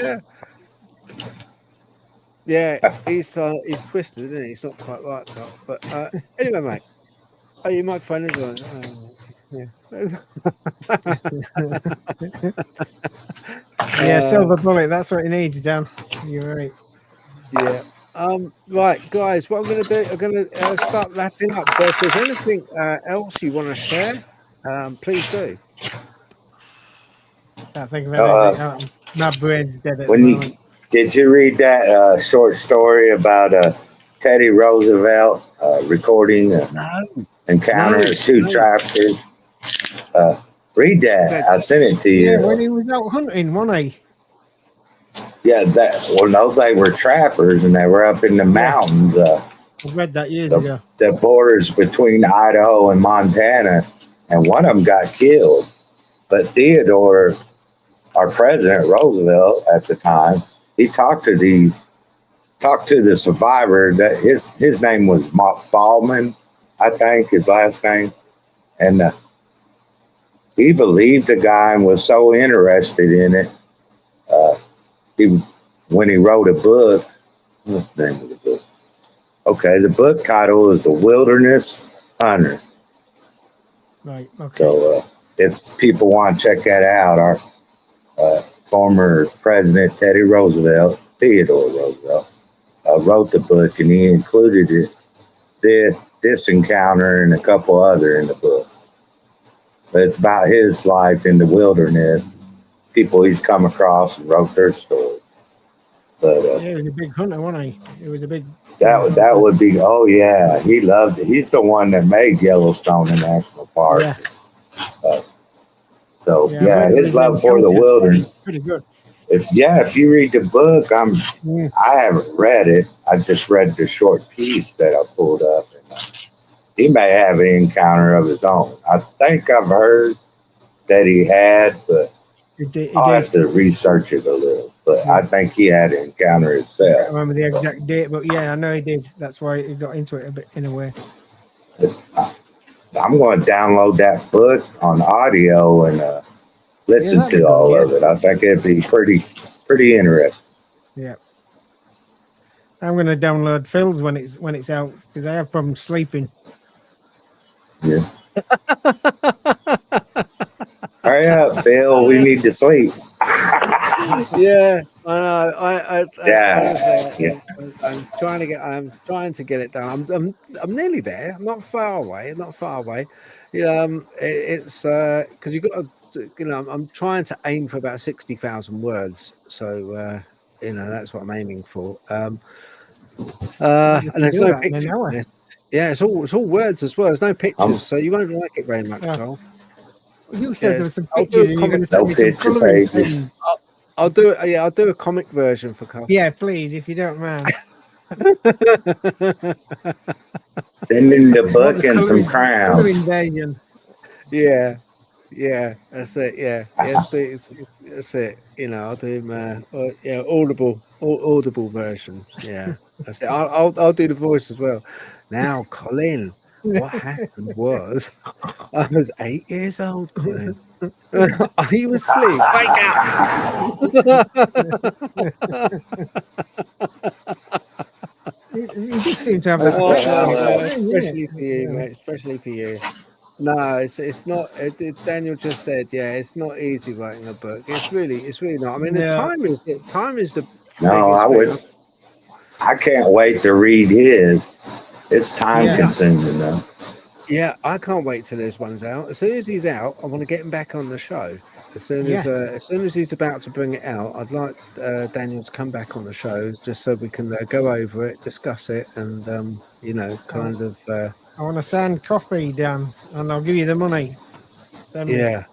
Yeah, he's twisted, isn't he? He's not quite right, but anyway, mate. Oh, your microphone is on. Yeah, silver bullet. That's what he needs, Dan. You're right. Yeah. Right, guys. What I'm going to do, I'm going to start wrapping up. But if there's anything else you want to share, please do. Can't think of anything. My brain's dead at the moment. Did you read that short story about Teddy Roosevelt recording an encounter of two trappers? Read that. I sent it to you. Yeah, when he was out hunting, wasn't he? Yeah, no, they were trappers and they were up in the mountains. I read that years ago. The borders between Idaho and Montana, and one of them got killed. But Theodore, our president Roosevelt at the time, he talked to the survivor. That his name was Ballman, I think his last name, and he believed the guy and was so interested in it. When he wrote a book, what's the name of the book? Okay, the book title is The Wilderness Hunter. Right. Okay. So if people want to check that out, our former president Teddy Roosevelt, Theodore Roosevelt, wrote the book, and he included this encounter and a couple other in the book. But it's about his life in the wilderness, people he's come across, and wrote their story. But he was a big hunter, wasn't he? It was a big. That would be. Oh yeah, he loved it. He's the one that made Yellowstone a national park. Yeah. His love for the wilderness. Pretty good. If you read the book, I haven't read it. I just read the short piece that I pulled up. And, he may have an encounter of his own. I think I've heard that he had, but I'll have to research it a little. But I think he had an encounter himself. I can't remember the exact date, but yeah, I know he did. That's why he got into it a bit in a way. I'm going to download that book on audio and listen to all of it. I think it'd be pretty interesting. Yeah. I'm going to download Phil's when it's out because I have problems sleeping. Yeah. Hurry up, Phil. We need to sleep. Yeah, I know. I'm trying to get it done. I'm nearly there. I'm not far away. It's because you've got to, I'm trying to aim for about 60,000 words. So that's what I'm aiming for. And there's no pictures. Yeah, it's all words as well. There's no pictures, so you won't like it very much, Joel. You said there were some pictures, and you're going to send me some coloring pages. I'll do a comic version for Carl. Yeah, please, if you don't mind. Send in the book and some crowns. Yeah, that's it. Yeah, that's it. I'll do audible version. Yeah, that's it. I'll do the voice as well. Now, Colin, what happened was I was 8 years old, Colin. Are you asleep? Wake up! You just seem to have that. Especially for you, mate. Especially for you. No, it's not. Daniel just said, it's not easy writing a book. It's really not. I mean, the time is the. No, I can't wait to read his. It's time consuming though. Yeah, I can't wait till this one's out. As soon as he's out, I want to get him back on the show. As soon as he's about to bring it out, I'd like Daniel to come back on the show just so we can go over it, discuss it, and kind of. I want a signed copy, Dan, and I'll give you the money. Yeah.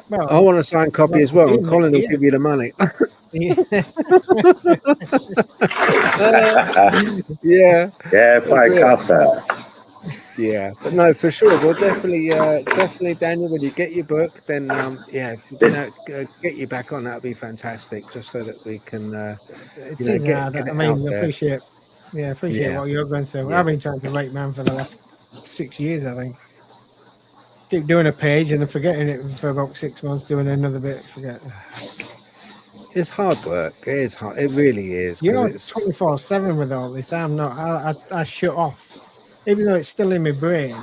Well, I want a signed copy as well, and Colin will give you the money. Yeah, if I cost that. Yeah, but no, for sure. Well, definitely, Daniel, when you get your book, then if you can get you back on, that'd be fantastic, just so that we can, get it out there. Appreciate what you're going through. Yeah. I've been trying to write, man, for the last 6 years, I think. Keep doing a page and then forgetting it for about 6 months, doing another bit, forget. It's hard work. It is hard. It really is. You're 24/7 with all this. I'm not. I shut off. Even though it's still in my brain,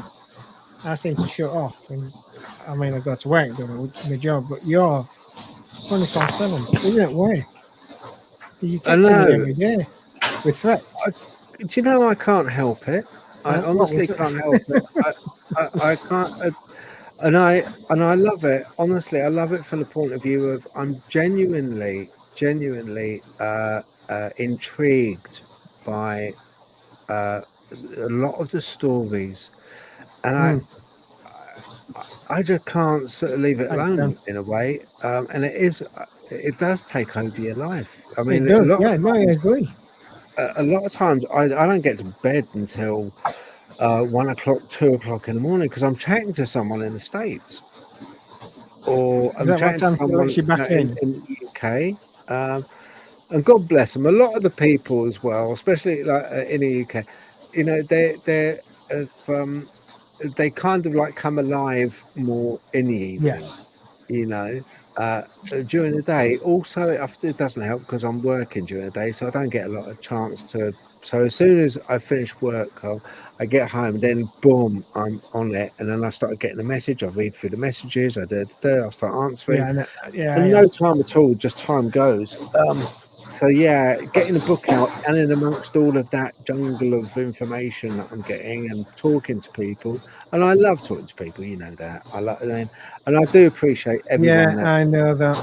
I seem to shut off. And I mean, I go to work doing my job, but you're 24/7. Isn't it weird? You text me every day with threats. Do you know I can't help it? I honestly can't help it. I can't. And I love it. Honestly, I love it from the point of view of I'm genuinely intrigued by a lot of the stories, and I just can't sort of leave it Thanks, Dan. alone in a way. And it does take over your life. I It mean, does. Yeah, no, I agree. a lot of times I don't get to bed until 1 o'clock, 2 o'clock in the morning because I'm chatting to someone in the States, or Is I'm that what chatting to time she someone lets you back in? in the UK. And God bless them. A lot of the people as well, especially like in the UK, you know, they kind of like come alive more in the evening. Yes. You know, during the day. Also, it doesn't help because I'm working during the day, so I don't get a lot of chance to. So as soon as I finish work, I get home, then boom, I'm on it, and then I start getting a message. I read through the messages. I start answering, Yeah, and no time at all. Just time goes. So yeah, getting the book out, and in amongst all of that jungle of information that I'm getting and talking to people, and I love talking to people. You know that I love, and I do appreciate everyone that. I know that.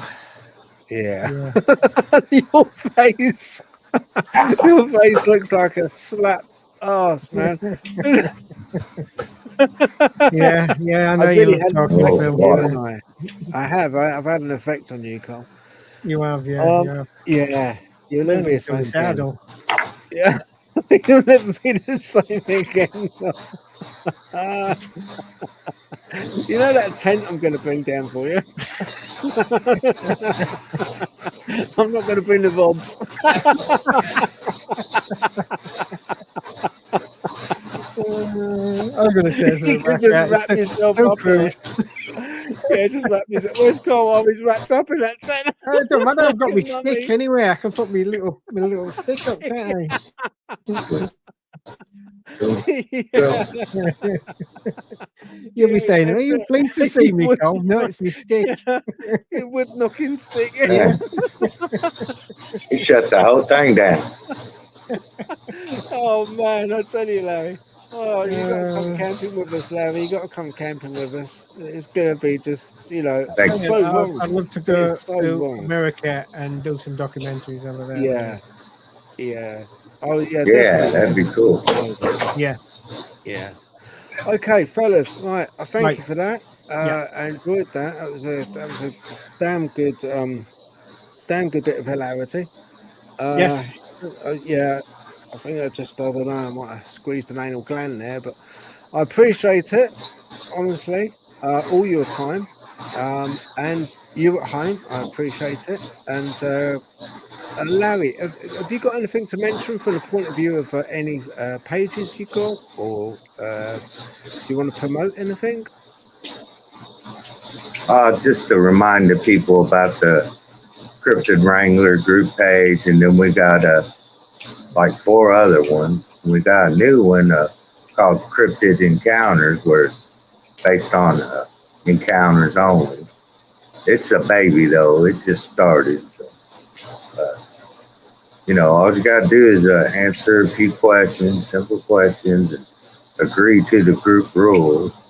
Yeah, Yeah. your face, your face looks like a slap ass, man. Yeah, I know I've you really love had an talking to effect Phil. on you, Yeah. haven't I? I've had an effect on you, Cole. You have, yeah. Yeah, you'll No never be the need to be same again. saddle. Yeah, you'll never be the same again. You know that tent I'm going to bring down for you? I'm not going to bring the VODs. I'm going to say You something can back just there. wrap It's yourself so up in crude. it. Yeah, just wrap yourself. Where's Cole? Oh, he's wrapped up in that tent. It don't matter. I've got my Mummy. stick anyway. I can put my little stick up, can't I? You'll be saying, "Are you pleased to see me, Cole?" No, it's my stick. It would knocking stick. Yeah. He shut the whole thing down. Oh man, I tell you, Larry. Oh, you got to come camping with us, Larry. You got to come camping with us. It's gonna be just, Thank so wrong. I'd love to But go it's so to wrong. America and do some documentaries over there. Yeah, yeah. Oh yeah, Yeah, definitely. that'd be cool. Yeah. Yeah. Okay, fellas. Right. I thank Right. you for that. Yeah. I enjoyed that. That was a damn good bit of hilarity. Yes. Yeah. I think I don't know. I might have squeezed an anal gland there, but I appreciate it. Honestly, all your time, and you at home, I appreciate it. And Larry, have you got anything to mention from the point of view of any pages you got, or do you want to promote anything? Just to remind the people about the Cryptid Wrangler group page, and then we got like 4 other ones. We got a new one called Cryptid Encounters, where it's based on encounters only. It's a baby though; it just started. So, all you got to do is answer a few questions, simple questions, and agree to the group rules,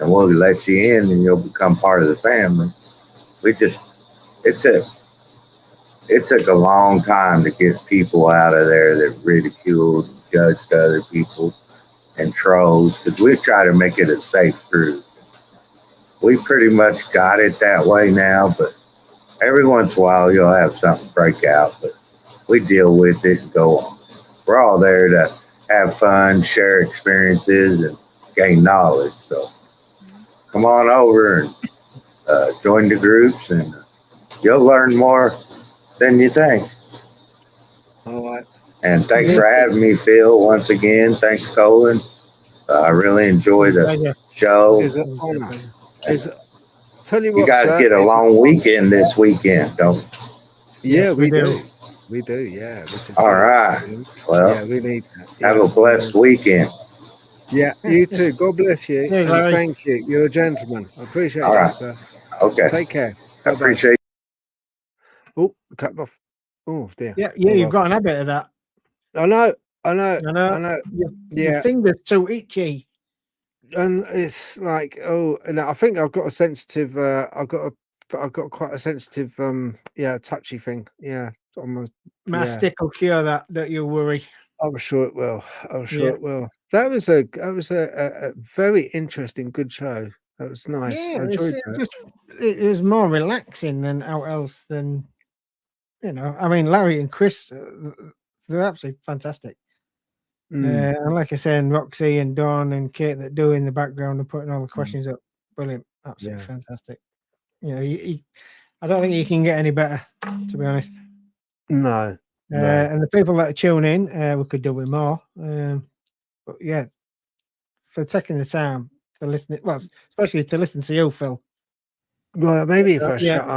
and we'll let you in, and you'll become part of the family. It took a long time to get people out of there that ridiculed, judged other people, and trolls, because we try to make it a safe group. We pretty much got it that way now, but every once in a while you'll have something break out, but we deal with it and go on. We're all there to have fun, share experiences, and gain knowledge. So come on over and join the groups, and you'll learn more than you think. All right. And thanks for having me, Phil, once again. Thanks, Colin. I really enjoy the show. Is it honor? Tell you You what, guys sir, get a long weekend this weekend, don't you? Yeah, Yes, we do. We do, yeah. Which is All good. right. Well, yeah, we need that. have a blessed weekend. Yeah, you too. God bless you. Cheers, And Larry. thank you. You're a gentleman. I appreciate All that, right. sir. Okay. Take care. I Bye-bye. appreciate Oh, cut off. Oh, dear. Yeah, Oh, you've well. got an habit of that. I know. Your Yeah. fingers too itchy. and it's like, oh, and I think I've got a sensitive. I've got quite a sensitive, touchy thing. Yeah, on my, My stick will cure that. Don't you worry. I'm sure it will. I'm sure Yeah. it will. That was a very interesting, good show. That was nice. Yeah, I enjoyed that. it was more relaxing than out else than I mean, Larry and Chris, they're absolutely fantastic. And like I said, and Roxy and Dawn and Kate that do in the background and putting all the questions up, brilliant, absolutely fantastic. I don't think you can get any better, to be honest. No. And the people that tune in, we could do with more. But yeah, for taking the time to listen, well, especially to listen to you, Phil. Well, maybe if I shut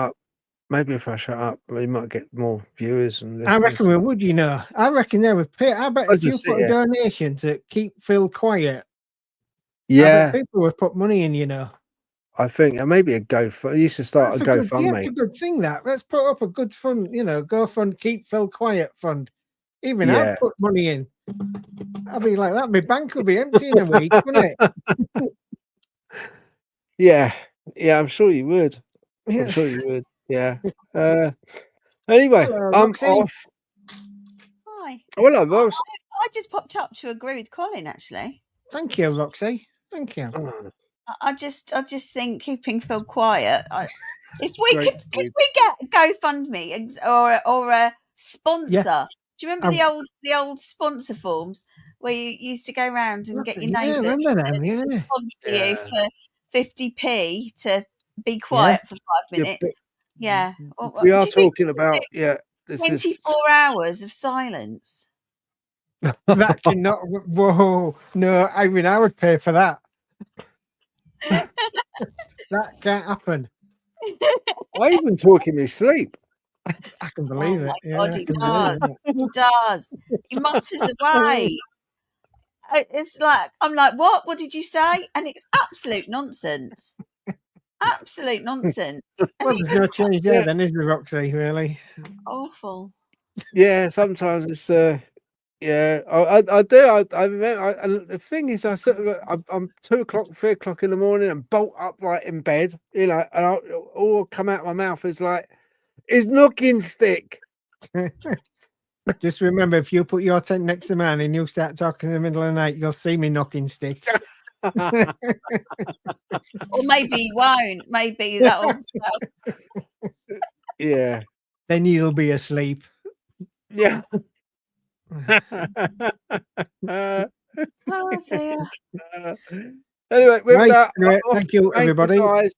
up, we might get more viewers and listeners. I reckon we would, I reckon they would pay. I bet if you put a donation to keep Phil quiet, I bet people would put money in, I think maybe a GoFundMe. You should start a GoFundMe. Yeah, it's a good thing that. Let's put up a good fund, GoFund Keep Phil Quiet fund. Even I'd put money in. I'd be like that. My bank will be empty in a week, wouldn't it? Yeah, I'm sure you would. Yeah. I'm sure you would. Yeah. Anyway, Hello, I'm Roxy. off. Hi. Hello, Rose. I just popped up to agree with Colin, actually. Thank you, Roxy. Thank you. I just think keeping Phil quiet. If we could we get GoFundMe or a sponsor? Yeah. Do you remember the old sponsor forms where you used to go around and get your neighbours to sponsor you for 50p to be quiet for 5 minutes? Yeah. We are talking about 24 hours of silence. That cannot. Whoa, no! I mean, I would pay for that. That can't happen. I even talk in my sleep. I can believe it. Oh my God, he does. He does. He mutters away. It's like, I'm like, what? What did you say? And it's absolute nonsense. Absolute nonsense. Well, there's no change there then, is there, Roxy, really? Awful. Yeah, sometimes it's I do. I remember. The thing is, I'm 2 o'clock, 3 o'clock in the morning, and bolt upright in bed. And all come out of my mouth is like, "His knocking stick." Just remember, if you put your tent next to mine and you start talking in the middle of the night, you'll see me knocking stick. Or maybe he won't. Maybe that'll. Yeah. Then you'll be asleep. Yeah. Oh dear. Anyway, with that, thank you, everybody. You guys.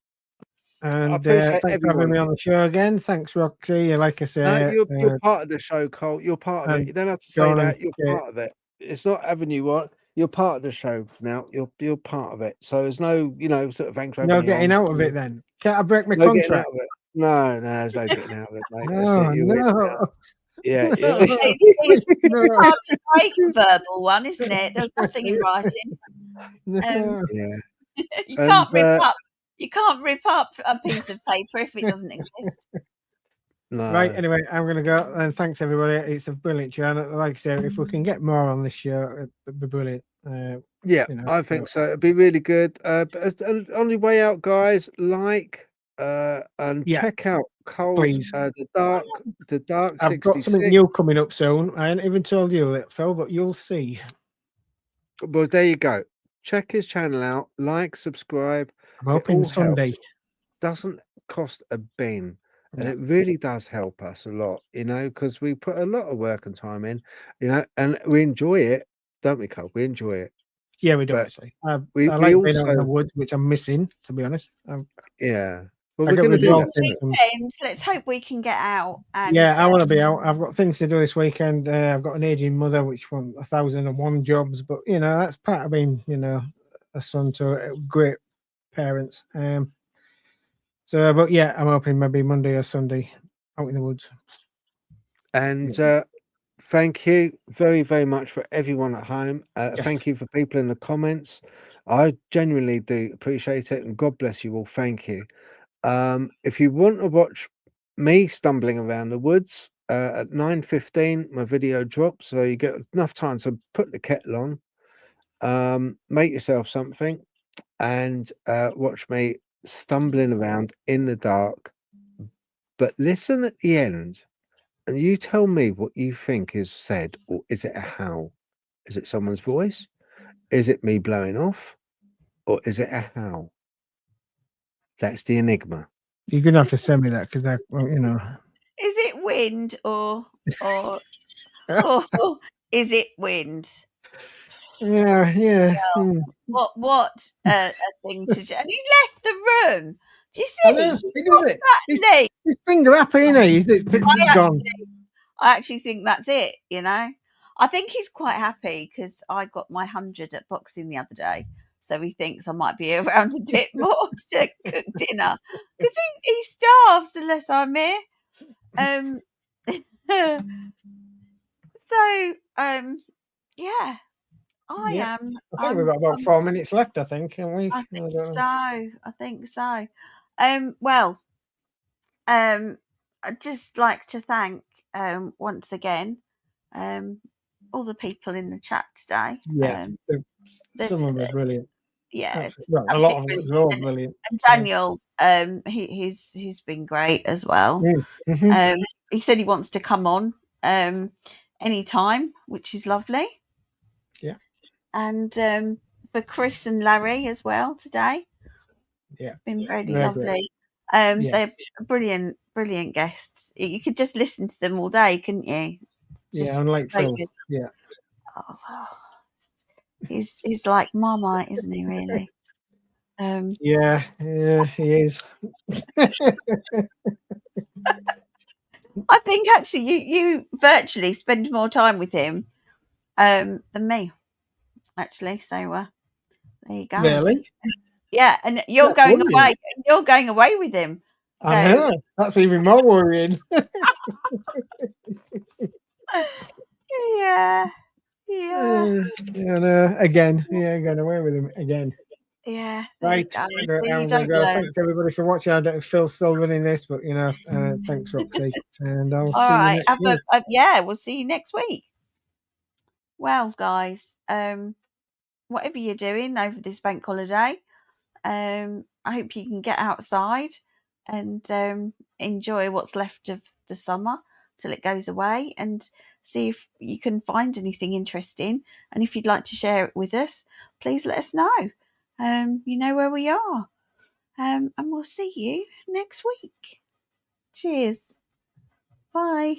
And thanks for having me on the show again. Thanks, Roxy. Like I said, you're part of the show, Cole. You're part of it. You don't have to say that. You're part of it. It's not having you on. You're part of the show now. You're part of it. So there's no, sort of thanks for having no getting out of it. Then can't I break my no contract? No, there's no getting out of it, mate. No, no. Yeah, it's hard to break a verbal one, isn't it? There's nothing in writing. You can't rip up. You can't rip up a piece of paper if it doesn't exist. No. Right. Anyway, I'm going to go. And thanks, everybody. It's a brilliant show. Like I said, if we can get more on this show, it'd be brilliant. I think so. It'd be really good. But on your way out, guys, and check out Cole's the dark. I've 66. got something new coming up soon. I ain't even told you it, Phil, but you'll see. Well, there you go. Check his channel out. Subscribe. I'm hoping Sunday. Doesn't cost a bin. And it really does help us a lot, because we put a lot of work and time in, and we enjoy it, don't we, Cole? We enjoy it. Yeah, we do, actually. I like being out in the woods, which I'm missing, to be honest. Well, we're going to do that. Let's hope we can get out. And, I want to be out. I've got things to do this weekend. I've got an aging mother, which wants 1,001 jobs, but, that's part of being, a son to great parents. But I'm hoping maybe Monday or Sunday out in the woods. And thank you very, very much for everyone at home. Thank you for people in the comments. I genuinely do appreciate it, and God bless you all. Thank you. If you want to watch me stumbling around the woods at 9:15, my video drops, so you get enough time to put the kettle on, make yourself something, and watch me stumbling around in the dark. But listen at the end, and you tell me what you think is said, or is it a howl? Is it someone's voice? Is it me blowing off? Or is it a howl? That's the enigma. You're gonna have to send me that because you know. Is it wind or is it wind? Yeah. What a thing to do. And he left the room. Do you see? I know, he does it. His finger happy, isn't he? He's gone. I actually think that's it, you know. I think he's quite happy because I got my 100 at boxing the other day. So he thinks I might be around a bit more to cook dinner because he starves unless I'm here. So, yeah, I am. I think we've got about 4 minutes left, I think, haven't we? I think so. Well, I'd just like to thank once again all the people in the chat today. Yeah, some of them are brilliant. Yeah, well, a lot of them are all brilliant. And Daniel, he's been great as well. Mm-hmm. He said he wants to come on anytime, which is lovely. Yeah. And for Chris and Larry as well today. Yeah, it's been really lovely. They're brilliant guests. You could just listen to them all day, couldn't you? Just unlike Phil. Good. Yeah. Oh, he's like Marmite, isn't he? Really. Yeah, he is. I think actually you virtually spend more time with him than me. Actually, so there you go. Really? Yeah, and you're going away. You're going away with him. So. I know. That's even more worrying. Yeah. And again, going away with him again. Yeah. Right. I'm going to go. Thanks everybody for watching. I don't know if Phil's still running this, but thanks, Roxy. And I'll see you next week. We'll see you next week. Well, guys, whatever you're doing over this bank holiday, I hope you can get outside and enjoy what's left of the summer till it goes away, and see if you can find anything interesting. And if you'd like to share it with us, please let us know. You know where we are. And we'll see you next week. Cheers. Bye.